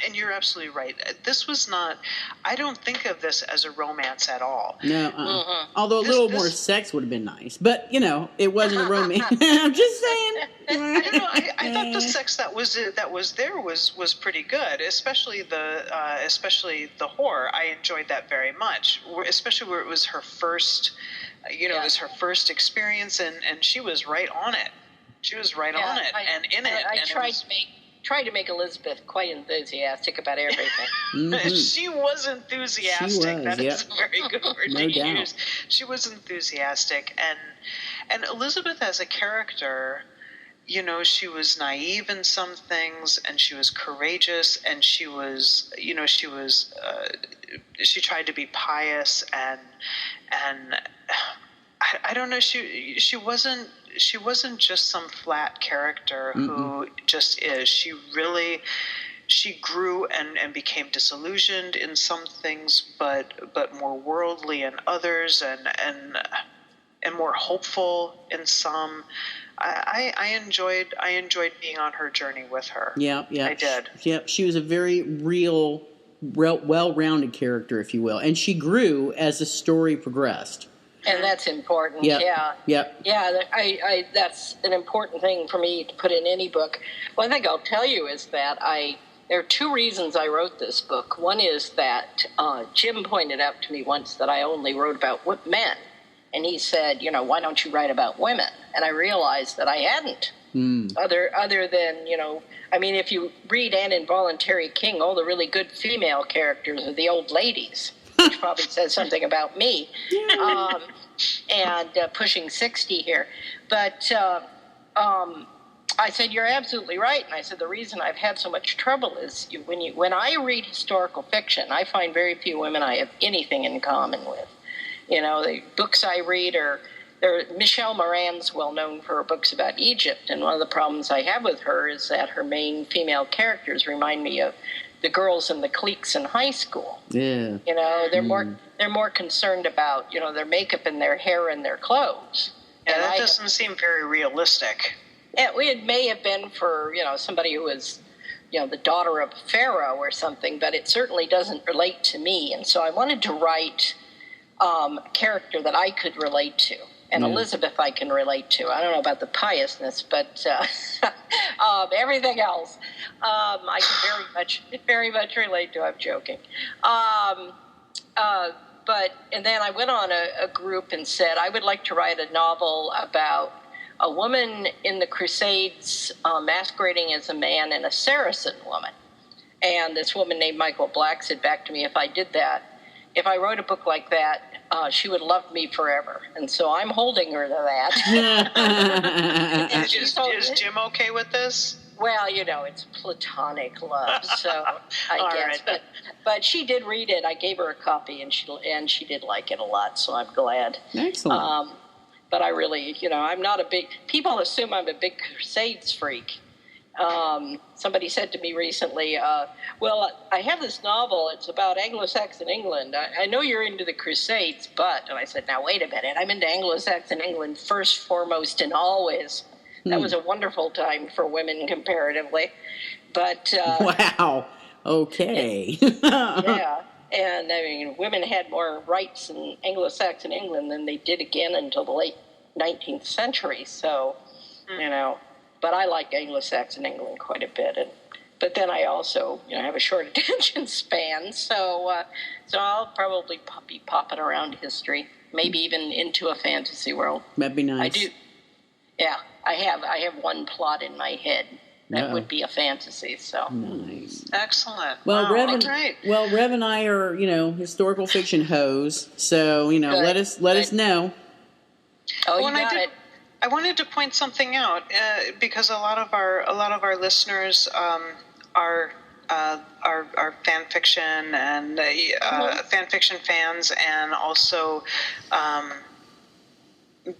and you're absolutely right. This was not, I don't think of this as a romance at all. No, although a little more sex would have been nice. But, it wasn't a romance. I'm just saying. I don't know. I thought the sex that was there was pretty good, especially the horror. I enjoyed that very much, especially where it was her first, it was her first experience, and she was right on it. She was right on it and in it. I tried to make Elizabeth quite enthusiastic about everything. She was enthusiastic. That is a very good word to use. She was enthusiastic, and Elizabeth as a character, she was naive in some things, and she was courageous, and she was, she tried to be pious, and I don't know, she wasn't she wasn't just some flat character who just is. She grew and became disillusioned in some things, but more worldly in others, and more hopeful in some. I enjoyed being on her journey with her. Yeah. I did. Yep, she was a very real, well-rounded character, if you will, and she grew as the story progressed. And that's important. Yep. Yeah. Yep. Yeah. I that's an important thing for me to put in any book. One thing I'll tell you is that there are two reasons I wrote this book. One is that Jim pointed out to me once that I only wrote about men. And he said, why don't you write about women? And I realized that I hadn't. Other than, if you read Anne Involuntary King, all the really good female characters are the old ladies, which probably says something about me. And pushing 60 here. But I said, you're absolutely right. And I said, the reason I've had so much trouble is when I read historical fiction, I find very few women I have anything in common with. The books I read Michelle Moran's well known for her books about Egypt. And one of the problems I have with her is that her main female characters remind me of the girls in the cliques in high school. Yeah. They're more concerned about, their makeup and their hair and their clothes. Yeah, and that doesn't seem very realistic. It may have been for, somebody who was, the daughter of Pharaoh or something, but it certainly doesn't relate to me. And so I wanted to write a character that I could relate to. And Elizabeth I can relate to. I don't know about the piousness, but everything else I can very much relate to. I'm joking. And then I went on a group and said I would like to write a novel about a woman in the Crusades masquerading as a man and a Saracen woman. And this woman named Michael Black said back to me, if I did that, if I wrote a book like that, she would love me forever. And so I'm holding her to that. Is Jim okay with this? Well, it's platonic love, so I guess. Right. But she did read it. I gave her a copy, and she did like it a lot, so I'm glad. Excellent. But I really, I'm not a big... People assume I'm a big Crusades freak. Somebody said to me recently, well, I have this novel. It's about Anglo-Saxon England. I know you're into the Crusades, but... And I said, now, wait a minute. I'm into Anglo-Saxon England first, foremost, and always. That was a wonderful time for women comparatively. But... wow. Okay. Yeah. And, women had more rights in Anglo-Saxon England than they did again until the late 19th century. So, But I like Anglo-Saxon England quite a bit. But then I also, have a short attention span. So I'll probably be popping around history, maybe even into a fantasy world. That'd be nice. I do. Yeah, I have one plot in my head that would be a fantasy. So nice, excellent. Well, wow, Rev, great. Well, Rev and I are historical fiction hoes. So let us know. Oh, you got it. I wanted to point something out because a lot of our listeners are fan fiction and fan fiction fans, and also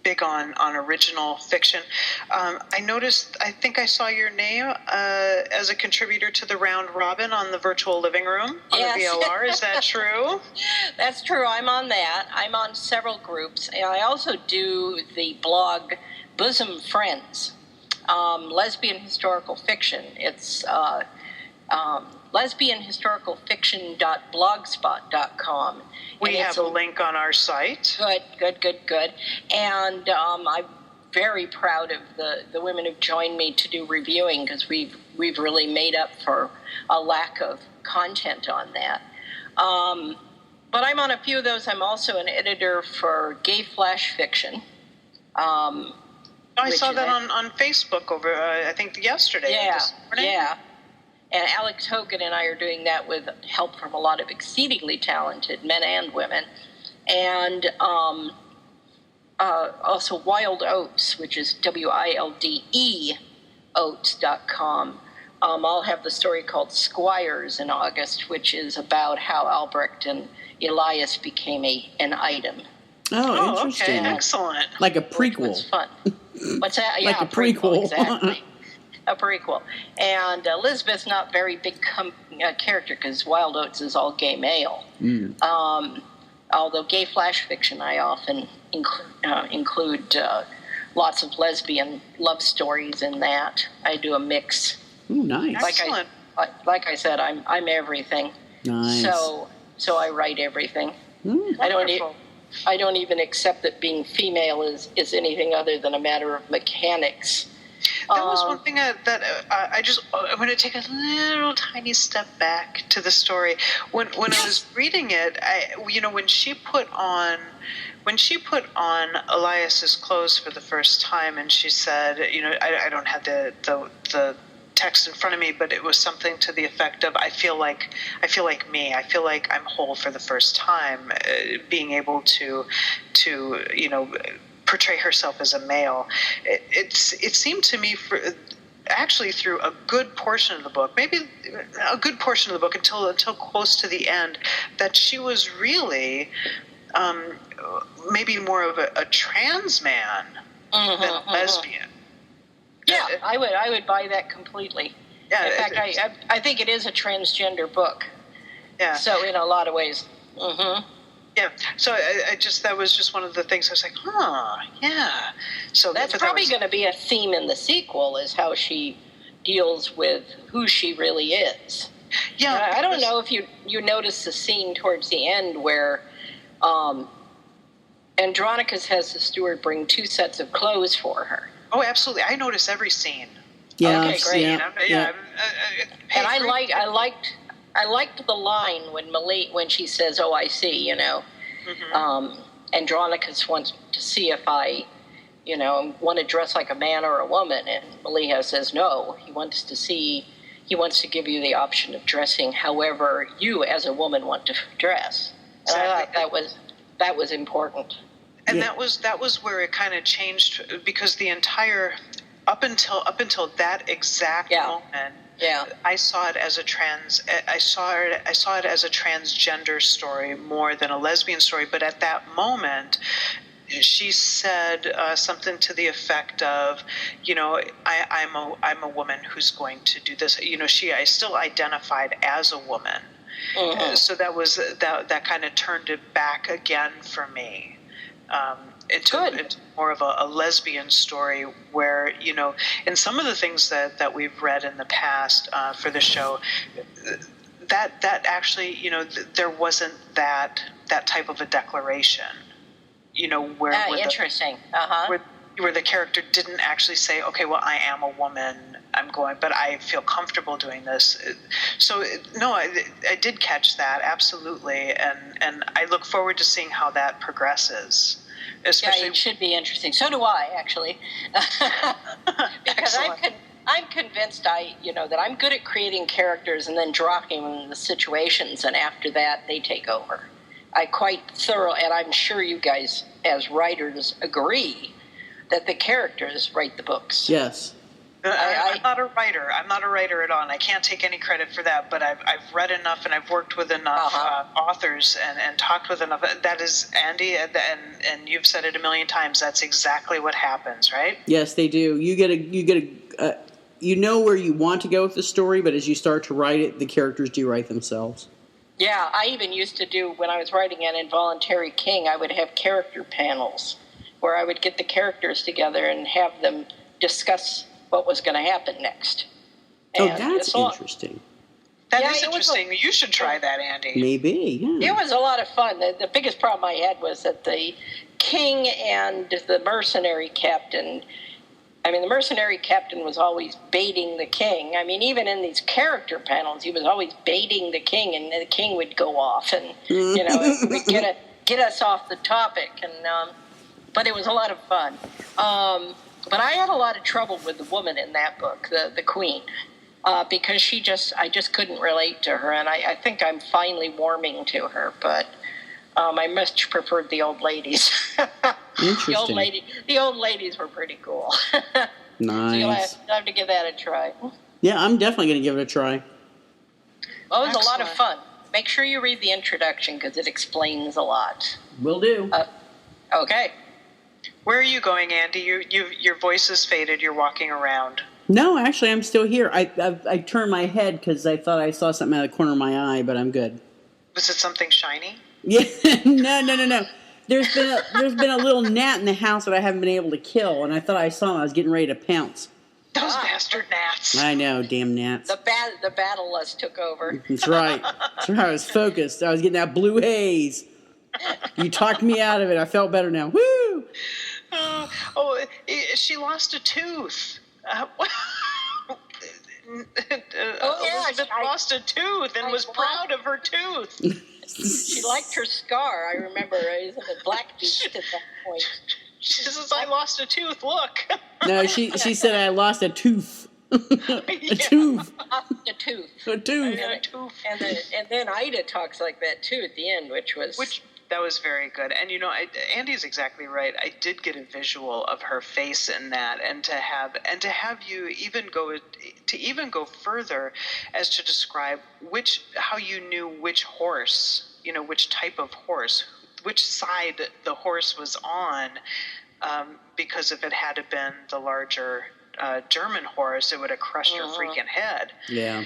big on original fiction. I noticed. I think I saw your name as a contributor to the Round Robin on the Virtual Living Room on the VLR. Is that true? That's true. I'm on that. I'm on several groups, and I also do the blog Bosom Friends, lesbian historical fiction. It's lesbianhistoricalfiction.blogspot.com. We have a link on our site. Good. And I'm very proud of the women who've joined me to do reviewing, because we've really made up for a lack of content on that. But I'm on a few of those. I'm also an editor for Gay Flash Fiction. I saw that on Facebook over, I think, yesterday. Yeah. And Alex Hogan and I are doing that with help from a lot of exceedingly talented men and women. And also Wild Oats, which is WILDE oats.com. I'll have the story called Squires in August, which is about how Albrecht and Elias became an item. Oh, interesting. Okay, excellent. Like a prequel. Which was fun. What's that? Like Yeah, a prequel. Exactly. A prequel. And Elizabeth's not very big character because Wild Oats is all gay male. Although gay flash fiction, I often include lots of love stories in that. I do a mix. Ooh, nice. Excellent. Like I said, I'm everything. Nice. So I write everything. Wonderful. I don't even accept that being female is anything other than a matter of mechanics. That was one thing I'm going to take a little tiny step back to the story. When I was reading it, when she put on Elias's clothes for the first time, and she said, I don't have the text in front of me, but it was something to the effect of, I feel like me. I feel like I'm whole for the first time, being able to portray herself as a male. It seemed to me actually through a good portion of the book, maybe a good portion of the book until close to the end, that she was really maybe more of a trans man than a lesbian. Yeah, I would buy that completely. Yeah, in fact, I think it is a transgender book. Yeah. So in a lot of ways. Mm-hmm. Yeah. So that was just one of the things I was like, yeah. So that's probably going to be a theme in the sequel, is how she deals with who she really is. Yeah. I don't know if you noticed the scene towards the end where Andronicus has the steward bring 2 sets of clothes for her. Oh, absolutely. I notice every scene. Yeah. Okay, great. Yeah. And I liked the line when she says, "Oh, I see," Andronicus wants to see if I, want to dress like a man or a woman, and Malia says no. He wants to give you the option of dressing however you as a woman want to dress. And Exactly. I thought that was important. And that was where it kind of changed, because the entire up until that exact moment, I saw it as a transgender story more than a lesbian story. But at that moment, she said something to the effect of, I'm a woman who's going to do this. I still identified as a woman. Mm-hmm. So that kind of turned it back again for me. Into more of a lesbian story where, in some of the things that we've read in the past for the show, that actually, there wasn't that type of a declaration, where interesting. where the character didn't actually say, okay, well, I am a woman, but I feel comfortable doing this. So, no, I did catch that, absolutely, and I look forward to seeing how that progresses. Especially, it should be interesting. So do I, actually, because I'm convinced that I'm good at creating characters and then dropping them in the situations, and after that they take over. And I'm sure you guys as writers agree that the characters write the books. Yes. I'm not a writer. I'm not a writer at all, and I can't take any credit for that. But I've read enough, and I've worked with enough authors and talked with enough. That is, Andy, and you've said it a million times. That's exactly what happens, right? Yes, they do. You get where you want to go with the story, but as you start to write it, the characters do write themselves. Yeah, I even used to do, when I was writing an Involuntary King, I would have character panels where I would get the characters together and have them discuss what was going to happen next. And that's interesting. That is interesting. You should try that, Andy. Maybe, yeah. It was a lot of fun. The biggest problem I had was that the king and the mercenary captain, the mercenary captain was always baiting the king. Even in these character panels, he was always baiting the king, and the king would go off and, would get us off the topic. But it was a lot of fun. But I had a lot of trouble with the woman in that book, the queen, because I just couldn't relate to her, and I think I'm finally warming to her, but I much preferred the old ladies. Interesting. The old ladies were pretty cool. Nice. So you'll have to give that a try. Yeah, I'm definitely going to give it a try. Well, it was a lot of fun. Make sure you read the introduction, because it explains a lot. Will do. Okay. Where are you going, Andy? Your voice is faded. You're walking around. No, actually, I'm still here. I turned my head because I thought I saw something out of the corner of my eye, but I'm good. Was it something shiny? Yeah, no. There's been a little gnat in the house that I haven't been able to kill, and I thought I saw him. I was getting ready to pounce. Those bastard gnats. I know, damn gnats. The battle lust took over. That's right. That's right. I was focused. I was getting that blue haze. You talked me out of it. I felt better now. Woo! She lost a tooth. Elizabeth lost a tooth and was proud of her tooth. She liked her scar. I remember it was a black beast at that point. She says, "I lost a tooth. Look." No, she said I lost a tooth. A tooth. A tooth. A tooth. And then Ida talks like that too at the end, which that was very good. And Andy's exactly right. I did get a visual of her face in that, and to have you even go further as to describe how you knew which horse, which type of horse, which side the horse was on, because if it had been the larger German horse, it would have crushed her freaking head. Yeah.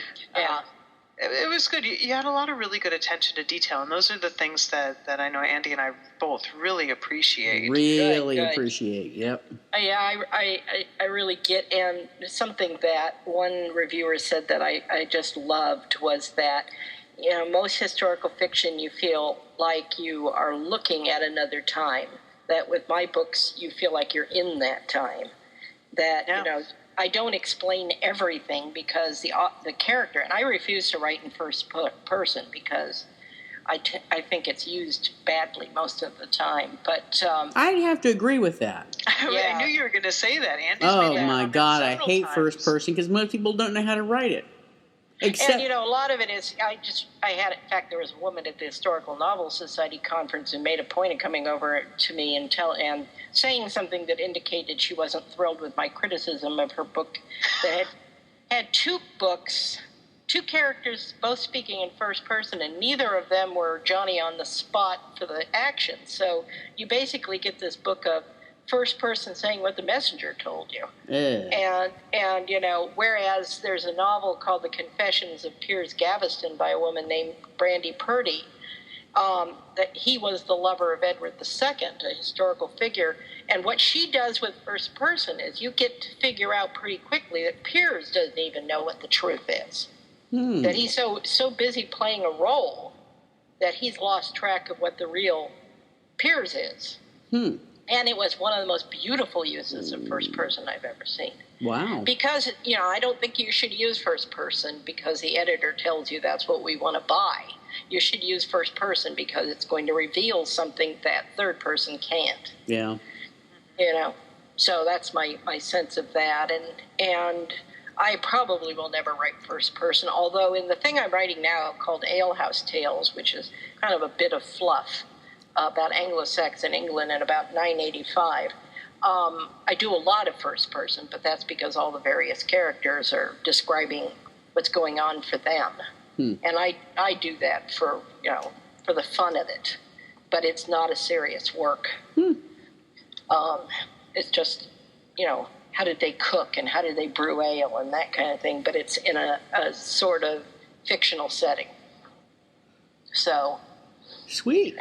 It was good. You had a lot of really good attention to detail, and those are the things that I know Andy and I both really appreciate. Really appreciate, yep. Yeah, I really get, and something that one reviewer said that I just loved was that, most historical fiction you feel like you are looking at another time. That with my books, you feel like you're in that time. That, I don't explain everything because the character, and I refuse to write in first person because I think it's used badly most of the time. But I'd have to agree with that. I knew you were going to say that, Andy. Oh my God, I hate first person because most people don't know how to write it. And a lot of it is, in fact, there was a woman at the Historical Novel Society conference who made a point of coming over to me and saying something that indicated she wasn't thrilled with my criticism of her book that had two characters both speaking in first person, and neither of them were Johnny on the spot for the action. So you basically get this book of first person saying what the messenger told you. And whereas there's a novel called The Confessions of Piers Gaveston by a woman named Brandy Purdy, that he was the lover of Edward II, a historical figure. And what she does with first person is you get to figure out pretty quickly that Piers doesn't even know what the truth is. That he's so busy playing a role that he's lost track of what the real Piers is. And it was one of the most beautiful uses of first person I've ever seen. Wow. Because, I don't think you should use first person because the editor tells you that's what we want to buy. You should use first person because it's going to reveal something that third person can't. Yeah. So that's my sense of that. And I probably will never write first person, although in the thing I'm writing now called Alehouse Tales, which is kind of a bit of fluff, about Anglo-Saxon England in about 985. I do a lot of first person, but that's because all the various characters are describing what's going on for them. And I do that for the fun of it, but it's not a serious work. It's just, how did they cook and how did they brew ale and that kind of thing, but it's in a sort of fictional setting. So. Sweet.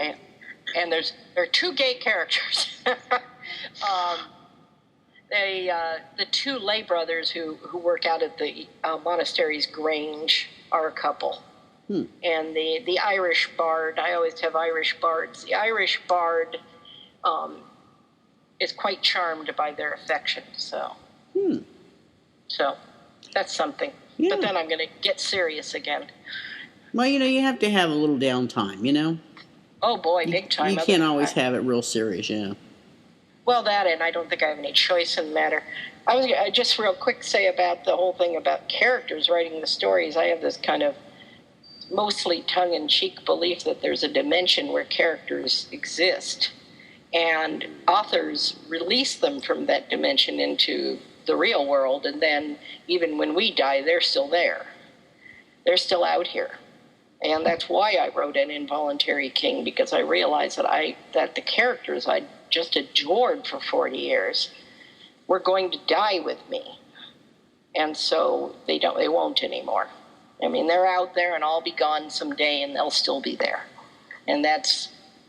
And there are two gay characters. The two lay brothers who work out at the monastery's grange are a couple. And the Irish bard, I always have Irish bards. The Irish bard is quite charmed by their affection. So that's something. Yeah. But then I'm going to get serious again. Well, you have to have a little downtime, Oh, boy, big time. You can't always have it real serious, yeah. Well, that, and I don't think I have any choice in the matter. I just real quick say about the whole thing about characters writing the stories. I have this kind of mostly tongue-in-cheek belief that there's a dimension where characters exist, and authors release them from that dimension into the real world, and then even when we die, they're still there. They're still out here. And that's why I wrote An Involuntary King, because I realized that the characters I'd just adored for 40 years were going to die with me. And so they won't anymore. I mean, they're out there and I'll be gone someday and they'll still be there. And that's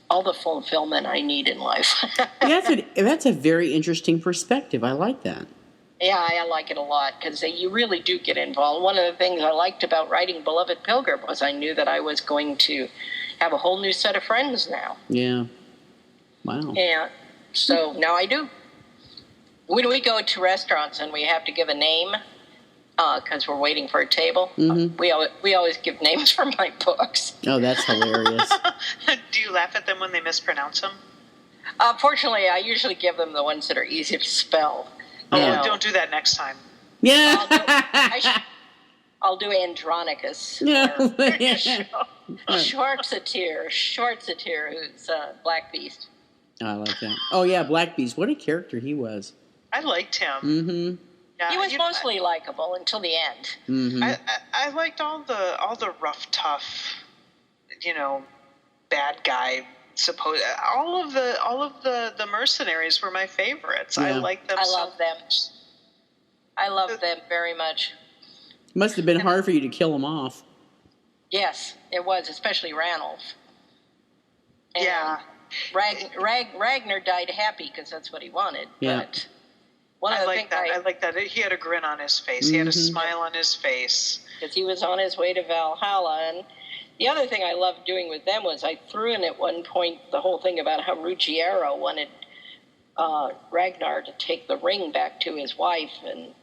all the fulfillment I need in life. That's a very interesting perspective. I like that. Yeah, I like it a lot because you really do get involved. One of the things I liked about writing Beloved Pilgrim was I knew that I was going to have a whole new set of friends now. Yeah. Wow. And so now I do. When we go to restaurants and we have to give a name because we're waiting for a table, we always give names for my books. Oh, that's hilarious. Do you laugh at them when they mispronounce them? Fortunately, I usually give them the ones that are easy to spell. Oh, don't do that next time. Yeah. I'll do Andronicus. Yeah. Schwarzenegger, who's Black Beast. I like that. Oh, yeah, Black Beast. What a character he was. I liked him. Mm-hmm. Yeah, he was mostly likable until the end. Mm-hmm. I liked all the rough, tough, bad guy. All of the mercenaries were my favorites. Yeah. I liked them. I love them. I love them very much. Must have been hard for you to kill him off. Yes, it was, especially Ranulph. And yeah. Ragnar died happy because that's what he wanted. Yeah. But I like that. I like that. He had a grin on his face. He had a smile on his face. Because he was on his way to Valhalla. And the other thing I loved doing with them was I threw in at one point the whole thing about how Ruggiero wanted Ragnar to take the ring back to his wife, and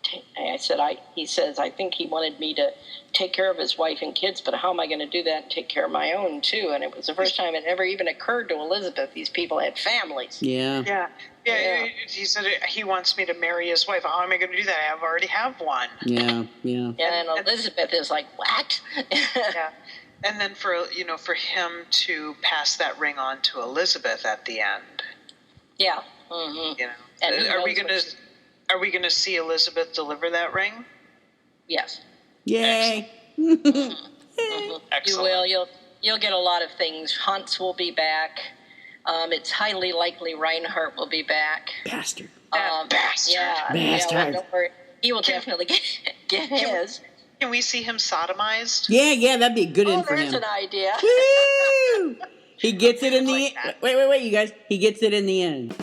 he says, I think he wanted me to take care of his wife and kids, but how am I going to do that and take care of my own too? And it was the first time it ever even occurred to Elizabeth these people had families. Yeah. He said he wants me to marry his wife. How am I going to do that? I already have one. Yeah. And Elizabeth is like, what? Yeah. And then for him to pass that ring on to Elizabeth at the end. Yeah. Mm-hmm. And are we gonna see Elizabeth deliver that ring? Yes. Yay! Excellent. You will. You'll get a lot of things. Hunts will be back. It's highly likely Reinhardt will be back. Bastard. Bastard. Yeah. Bastard. Yeah, don't worry. He will definitely get his. Can we see him sodomized? Yeah, that'd be a good in for him. There's an idea. Woo! He gets it in the end. That. Wait, you guys. He gets it in the end.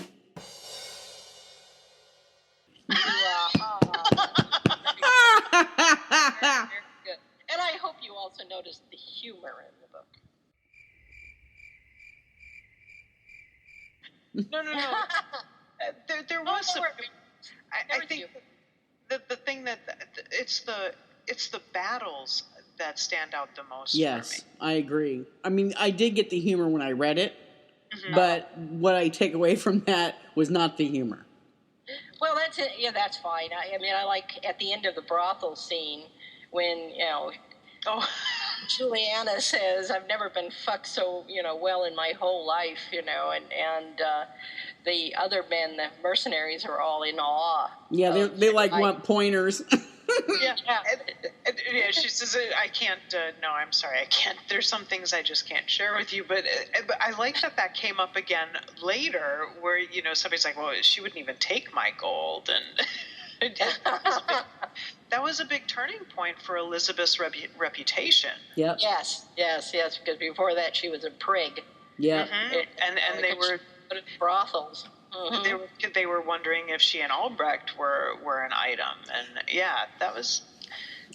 Very good. And I hope you also noticed the humor in the book. No. There was some. I think the thing that it's the battles that stand out the most. Yes, for me. I agree. I mean, I did get the humor when I read it, but what I take away from that was not the humor. Well, that's it. Yeah, that's fine. I mean, I like at the end of the brothel scene when, Juliana says, I've never been fucked so, well in my whole life, and the other men, the mercenaries, are all in awe. Yeah, they want pointers. Yeah. And she says, I can't, no, I'm sorry, I can't, there's some things I just can't share with you, but I like that came up again later, where, somebody's like, well, she wouldn't even take my gold, and that was a big turning point for Elizabeth's reputation. Yep. Yes, because before that she was a prig. Yeah. Mm-hmm. And they were brothels. Mm-hmm. They were wondering if she and Albrecht were an item, and that was.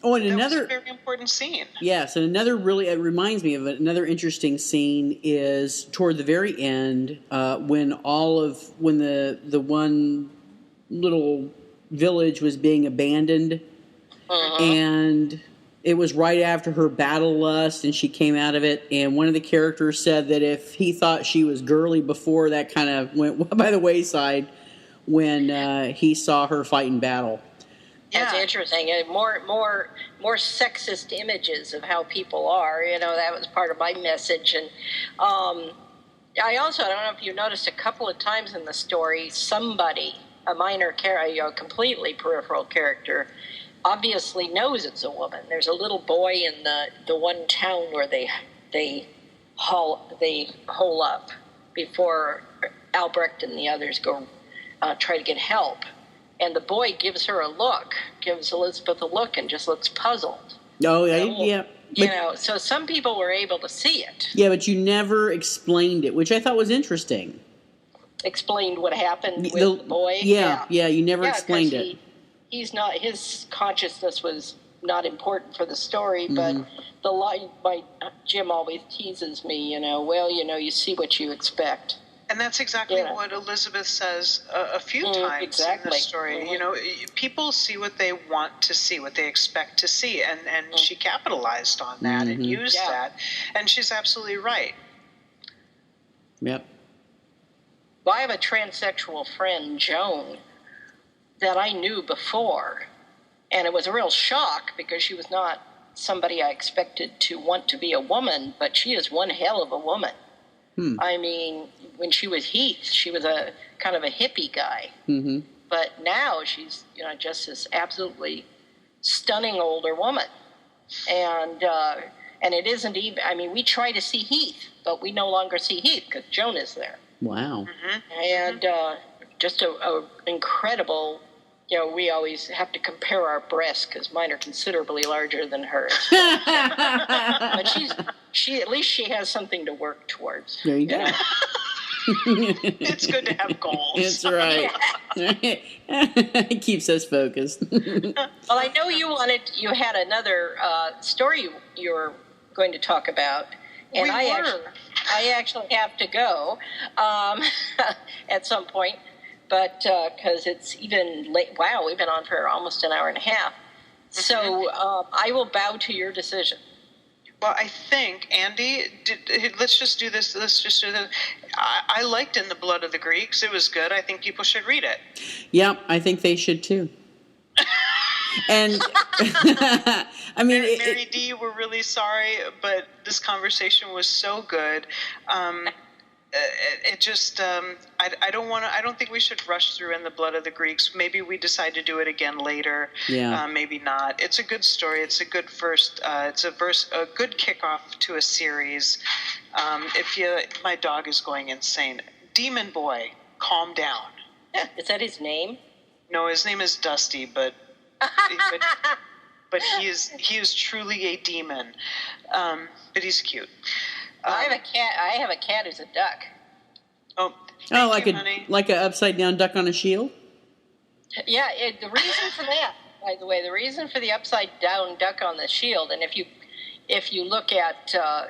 Oh, and that was a very important scene. Yes, and it reminds me of another interesting scene is toward the very end when the one little village was being abandoned, and it was right after her battle lust, and she came out of it, and one of the characters said that if he thought she was girly before, that kind of went by the wayside when he saw her fight in battle. That's interesting. More sexist images of how people are. That was part of my message. And I don't know if you noticed a couple of times in the story, somebody, a minor character, a completely peripheral character, obviously knows it's a woman. There's a little boy in the one town where they hole up before Albrecht and the others go try to get help. And the boy gives Elizabeth a look and just looks puzzled. Oh, yeah. So some people were able to see it. Yeah, but you never explained it, which I thought was interesting. Explained what happened with the boy. Yeah, you never explained it. He's not. His consciousness was not important for the story, but my Jim always teases me. You see what you expect. And that's exactly what Elizabeth says a few times in the story. People see what they want to see, what they expect to see, and she capitalized on that and used that, and she's absolutely right. Yep. Well, I have a transsexual friend, Joan, that I knew before, and it was a real shock because she was not somebody I expected to want to be a woman, but she is one hell of a woman. I mean, when she was Heath, she was a kind of a hippie guy. Mm-hmm. But now she's, just this absolutely stunning older woman. And it isn't even, I mean, we try to see Heath, but we no longer see Heath because Joan is there. Wow. Mm-hmm. And just a incredible, we always have to compare our breasts because mine are considerably larger than hers. But at least she has something to work towards. There you go. It's good to have goals. That's right. It keeps us focused. Well, I know you had another story you were going to talk about, and I actually have to go at some point, but because it's even late. Wow, we've been on for almost an hour and a half. So I will bow to your decision. Well, I think, Andy, let's just do this. I liked In the Blood of the Greeks. It was good. I think people should read it. Yeah, I think they should too. And I mean, Mary D, we're really sorry, but this conversation was so good. It just, I don't think we should rush through In the Blood of the Greeks. Maybe we decide to do it again later. Yeah. Maybe not. It's a good story. It's a good a good kickoff to a series. My dog is going insane. Demon Boy, calm down. Is that his name? No, his name is Dusty, but he is truly a demon. But he's cute. I have a cat. I have a cat who's a duck. Oh, like a upside down duck on a shield. Yeah, the reason for that, by the way, the reason for the upside down duck on the shield, and if you look at no,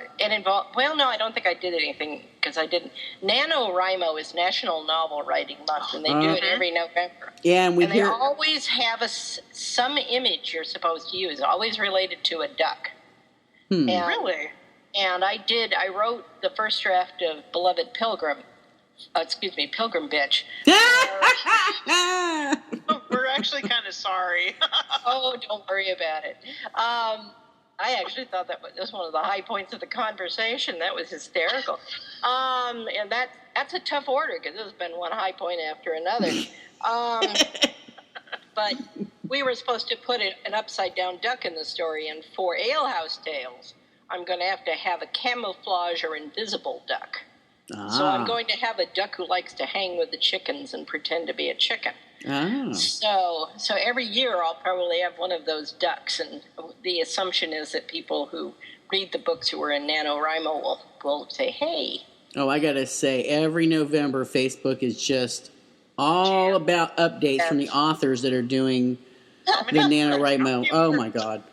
I don't think I did anything because I didn't. NaNoWriMo is National Novel Writing Month, and they do it every November. Yeah, and they always have some image you're supposed to use, always related to a duck. Really? And I wrote the first draft of Beloved Pilgrim. Pilgrim Bitch. We're actually kind of sorry. Oh, don't worry about it. I actually thought that was one of the high points of the conversation. That was hysterical. And that's a tough order because there's been one high point after another. But we were supposed to put an upside-down duck in the story, and for Alehouse Tales, I'm going to have a camouflage or invisible duck. So I'm going to have a duck who likes to hang with the chickens and pretend to be a chicken. So every year I'll probably have one of those ducks, and the assumption is that people who read the books who are in NaNoWriMo will say, hey. Oh, I got to say, every November Facebook is just all about updates from the authors that are doing the NaNoWriMo. Oh, my God.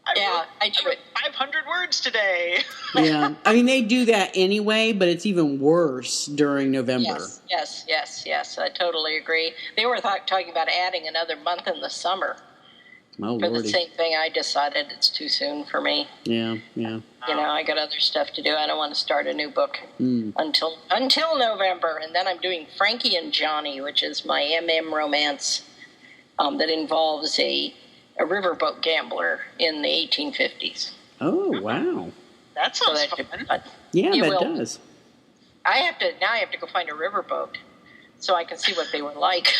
I wrote 500 words today. Yeah. I mean, they do that anyway, but it's even worse during November. Yes. I totally agree. They were talking about adding another month in the summer. Oh, for Lordy. the same thing. I decided it's too soon for me. Yeah. I got other stuff to do. I don't want to start a new book until November. And then I'm doing Frankie and Johnny, which is my romance that involves a riverboat gambler in the 1850s. Oh, wow. That sounds fun. Yeah, that does. I have to go find a riverboat so I can see what they were like.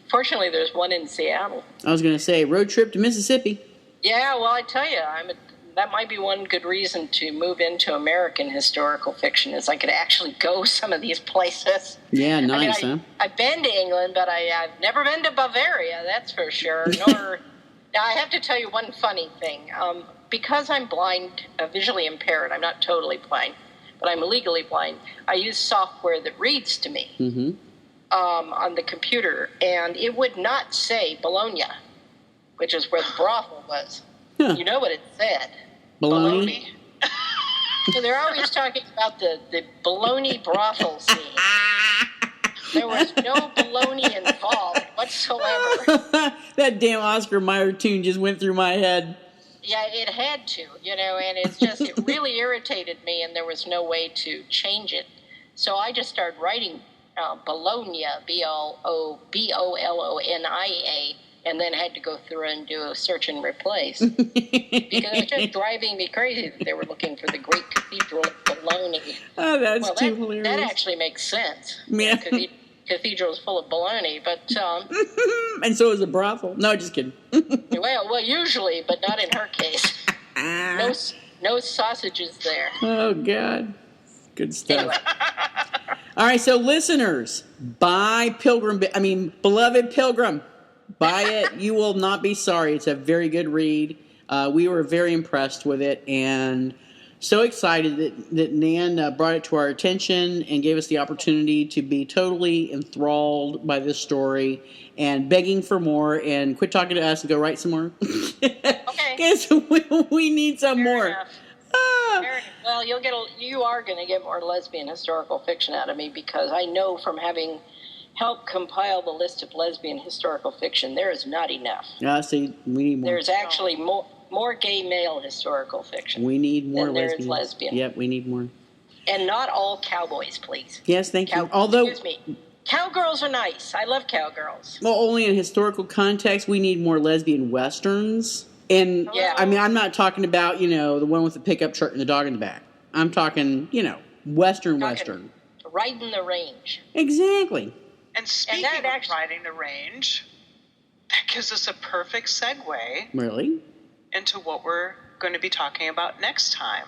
Fortunately, there's one in Seattle. I was going to say, road trip to Mississippi. Yeah, well, I tell you, I'm that might be one good reason to move into American historical fiction, is I could actually go some of these places. Yeah, nice, huh? I've been to England, but I've never been to Bavaria, that's for sure. Nor, now, I have to tell you one funny thing. Because I'm blind, visually impaired, I'm not totally blind, but I'm legally blind, I use software that reads to me on the computer, and it would not say Bologna, which is where the brothel was. Huh. You know what it said? Bologna? So they're always talking about the Bologna brothel scene. There was no bologna involved whatsoever. That damn Oscar Mayer tune just went through my head. Yeah, it had to, and it really irritated me, and there was no way to change it. So I just started writing Bologna, Bollonia, and then had to go through and do a search and replace. Because it was just driving me crazy that they were looking for the great cathedral of Bologna. Oh, that's too hilarious. That actually makes sense. Yeah. Cathedral is full of bologna, but... and so is a brothel. No, just kidding. well, usually, but not in her case. No sausages there. Oh, God. Good stuff. Anyway. All right, so listeners, buy Beloved Pilgrim. Buy it. You will not be sorry. It's a very good read. We were very impressed with it, and so excited that Nan brought it to our attention and gave us the opportunity to be totally enthralled by this story and begging for more, and quit talking to us and go write some more. Okay. Because we need some more. Enough. Fair enough. Well, you are going to get more lesbian historical fiction out of me, because I know from having helped compile the list of lesbian historical fiction, there is not enough. See, we need more. There's actually more gay male historical fiction. We need more than lesbians. There is lesbian. Yep, we need more. And not all cowboys, please. Yes, thank you. Although, excuse me, cowgirls are nice. I love cowgirls. Well, only in historical context, we need more lesbian westerns. And Yeah. I mean, I'm not talking about the one with the pickup truck and the dog in the back. I'm talking western. Riding the range. Exactly. And speaking of riding the range, that gives us a perfect segue. Really? Into what we're going to be talking about next time.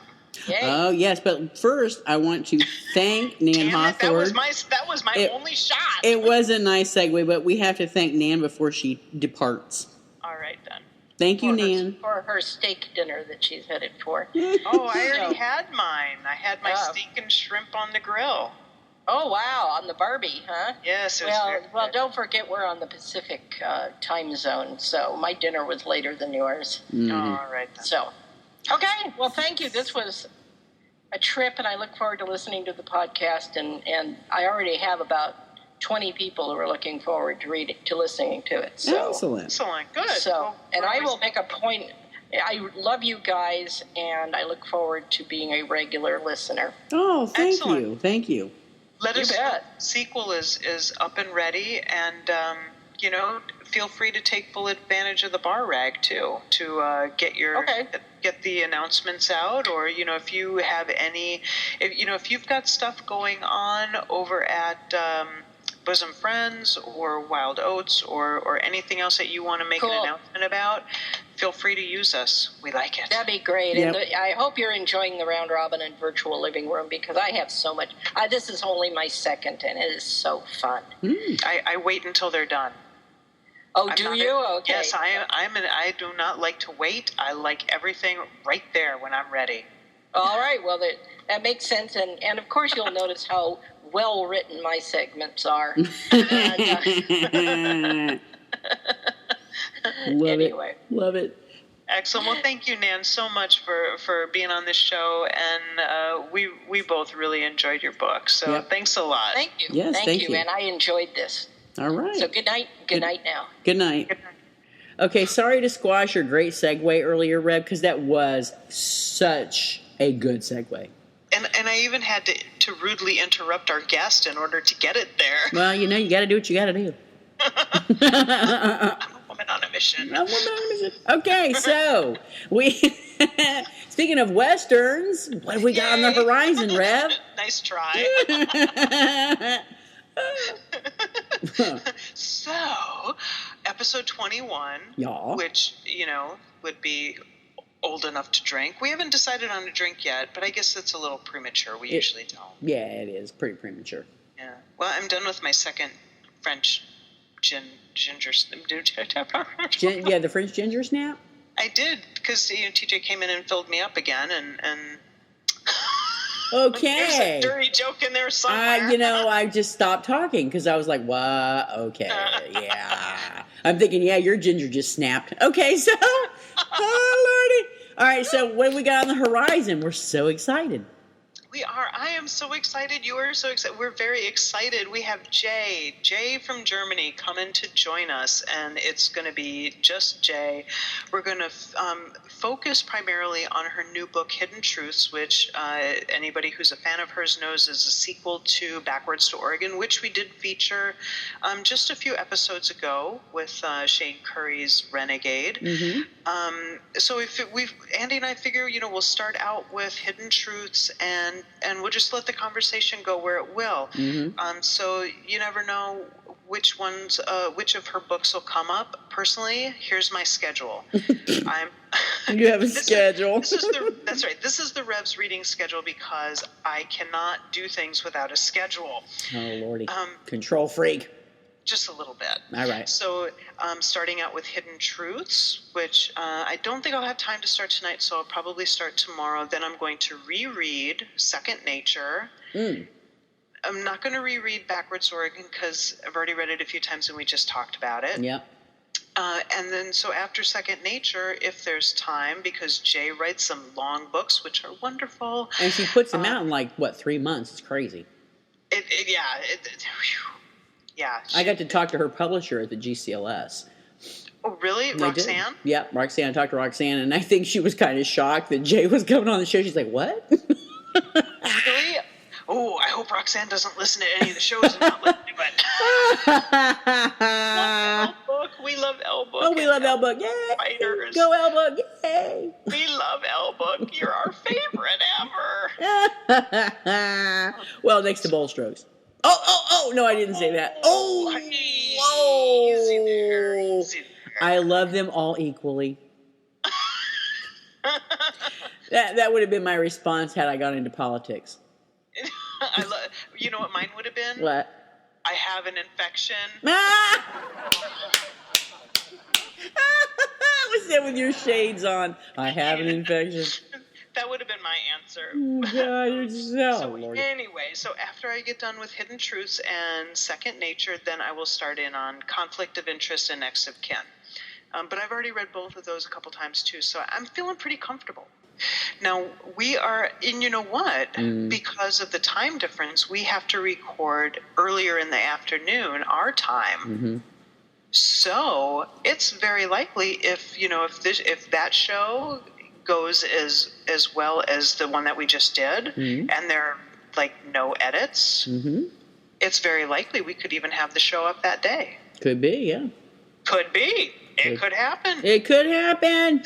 Yay. Oh, yes, but first I want to thank Nan Hawthorne. That was my only shot. It was a nice segue, but we have to thank Nan before she departs. All right, then. Thank you, Nan. For her steak dinner that she's headed for. Oh, I already had mine. I had my steak and shrimp on the grill. Oh, wow, on the Barbie, huh? Yes. It was well, don't forget we're on the Pacific time zone, so my dinner was later than yours. Mm-hmm. All right, then. So, okay, well, thank you. This was a trip, and I look forward to listening to the podcast, and I already have about 20 people who are looking forward to listening to it. So, Excellent. Good. So, and I will make a point. I love you guys, and I look forward to being a regular listener. Oh, thank Excellent. you. Thank you. Let us know. Bet. Sequel is up and ready, and feel free to take full advantage of the bar rag too, to get the announcements out, or if you have if you've got stuff going on over at Bosom Friends or Wild Oats or anything else that you want to make an announcement about, feel free to use us. We like it. That'd be great. Yep. And I hope you're enjoying the Round Robin and Virtual Living Room, because I have so much. This is only my second, and it is so fun. I wait until they're done. Oh, do you? Okay. Yes, I do not like to wait. I like everything right there when I'm ready. All right. Well, that makes sense. And of course, you'll notice how well written my segments are. Love it. Excellent. Well, thank you, Nan, so much for being on this show, and we both really enjoyed your book. So Thanks a lot. Thank you. Yes, thank you. And I enjoyed this. All right. So good night. Good night now. Good night. Good night. Okay, sorry to squash your great segue earlier, Reb, because that was such a good segue. And I even had to rudely interrupt our guest in order to get it there. Well, you got to do what you got to do. I'm a woman on a mission. Okay, so speaking of westerns, what have we got on the horizon, Rev? Nice try. So, episode 21, which, would be old enough to drink. We haven't decided on a drink yet, but I guess it's a little premature. We usually don't. Yeah, it is pretty premature. Yeah. Well, I'm done with my second French ginger. Yeah, the French ginger snap. I did, because TJ came in and filled me up again, and Okay. There's a dirty joke in there somewhere. I just stopped talking because I was like, what? Okay, yeah. I'm thinking, yeah, your ginger just snapped. Okay, so, oh, Lordy. All right, so what do we got on the horizon? We're so excited. We are. I am so excited. You are so excited. We're very excited. We have Jay from Germany coming to join us, and it's going to be just Jay. We're going to focus primarily on her new book, Hidden Truths, which anybody who's a fan of hers knows is a sequel to Backwards to Oregon, which we did feature just a few episodes ago with Shane Curry's Renegade. Mm-hmm. So Andy and I figure, we'll start out with Hidden Truths, and we'll just let the conversation go where it will. Mm-hmm. So you never know which of her books will come up. Personally, here's my schedule. You have a schedule. That's right. This is the Revs reading schedule because I cannot do things without a schedule. Oh, Lordy. Control freak. Just a little bit. All right. So starting out with Hidden Truths, which I don't think I'll have time to start tonight, so I'll probably start tomorrow. Then I'm going to reread Second Nature. I'm not going to reread Backwards Oregon because I've already read it a few times and we just talked about it. Yep. And then so after Second Nature, if there's time, because Jay writes some long books, which are wonderful. And she puts them out in 3 months. It's crazy. Yeah. I got to talk to her publisher at the GCLS. Oh, really? Roxanne? Yeah, Roxanne. I talked to Roxanne, and I think she was kind of shocked that Jay was coming on the show. She's like, what? Really? Oh, I hope Roxanne doesn't listen to any of the shows and not listen to it. Book. We love L Book. Oh, we love L Book. Yay! Fighters. Go L Book. Yay! We love L Book. You're our favorite ever. Well, next to Bold Strokes. Oh, no, I didn't say that. Oh, easy there. I love them all equally. That would have been my response had I gone into politics. You know what mine would have been? What? I have an infection. What's that with your shades on? I have an infection. That would have been my answer. Oh, God, you're so Lord. Anyway, so after I get done with Hidden Truths and Second Nature, then I will start in on Conflict of Interest and Next of Kin. But I've already read both of those a couple times too, so I'm feeling pretty comfortable. Now, we are, and you know what? Because of the time difference, we have to record earlier in the afternoon, our time. Mm-hmm. So it's very likely if that show goes as well as the one that we just did, and there are no edits, it's very likely we could even have the show up that day. Could be, yeah. Could be. It could happen. It could happen.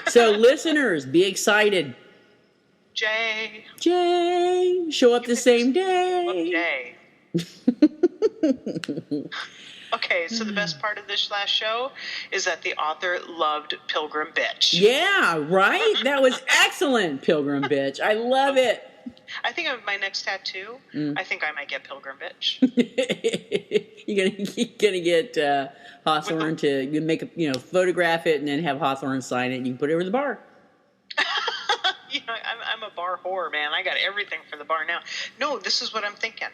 So listeners, be excited. Jay, show up the same day. Okay, so the best part of this last show is that the author loved Pilgrim Bitch. Yeah, right? That was excellent, Pilgrim Bitch. I love it. I think of my next tattoo, I think I might get Pilgrim Bitch. You're gonna get Hawthorne to make photograph it and then have Hawthorne sign it and you can put it over the bar. I'm a bar whore, man. I got everything for the bar now. No, this is what I'm thinking.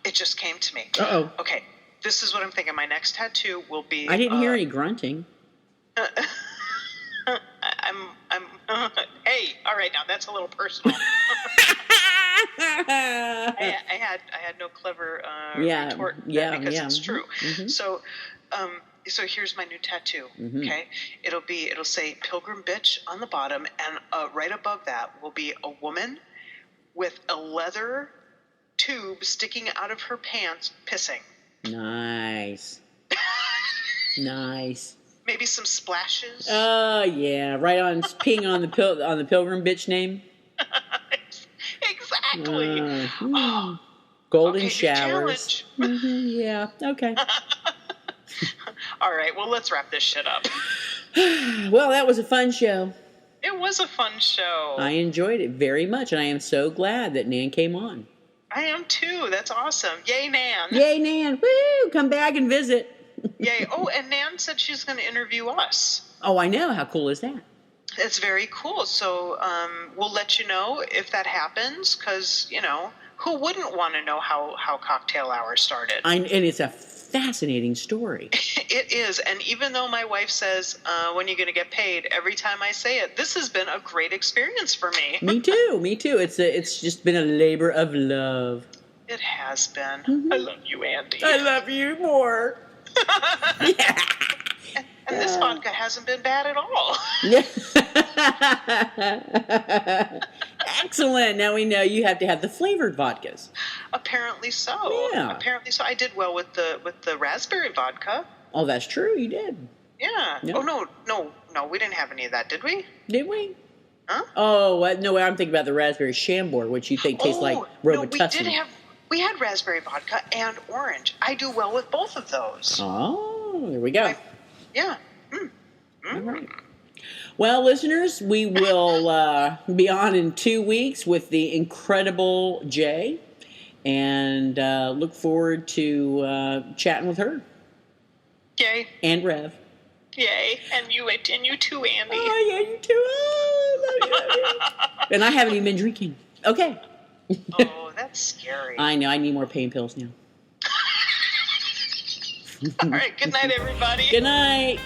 It just came to me. Uh-oh. Okay, this is what I'm thinking. My next tattoo will be... I didn't hear any grunting. Hey, all right, now that's a little personal. I had no clever retort because it's true. Mm-hmm. So here's my new tattoo. Okay, it'll say Pilgrim Bitch on the bottom, and right above that will be a woman with a leather tube sticking out of her pants, pissing. Nice. Nice. Maybe some splashes. Oh yeah, right on peeing on the Pilgrim Bitch name. Exactly. Golden showers. Yeah. Okay. All right. Well, let's wrap this shit up. Well, that was a fun show. It was a fun show. I enjoyed it very much, and I am so glad that Nan came on. I am too. That's awesome. Yay, Nan. Yay, Nan. Woo! Come back and visit. Yay. Oh, and Nan said she's going to interview us. Oh, I know. How cool is that? It's very cool. So we'll let you know if that happens because, who wouldn't want to know how Cocktail Hour started? And it's a fascinating story. It is. And even though my wife says, when are you going to get paid? Every time I say it, this has been a great experience for me. Me too. It's just been a labor of love. It has been. Mm-hmm. I love you, Andy. I love you more. Yeah. And this vodka hasn't been bad at all. Excellent. Now we know you have to have the flavored vodkas. Apparently so. Yeah. Apparently so. I did well with the raspberry vodka. Oh, that's true. You did. Yeah. Yeah. Oh no. We didn't have any of that, did we? Did we? Huh? Oh no. I'm thinking about the raspberry Chambord, which you think tastes like Robitussin. No, we had raspberry vodka and orange. I do well with both of those. Oh, there we go. Yeah. All right. Well, listeners, we will be on in 2 weeks with the incredible Jay, and look forward to chatting with her. Yay. And Rev. Yay. And you too, Andy. Oh, yeah, you too. Oh, love you. And I haven't even been drinking. Okay. Oh, that's scary. I know. I need more pain pills now. All right. Good night, everybody. Good night.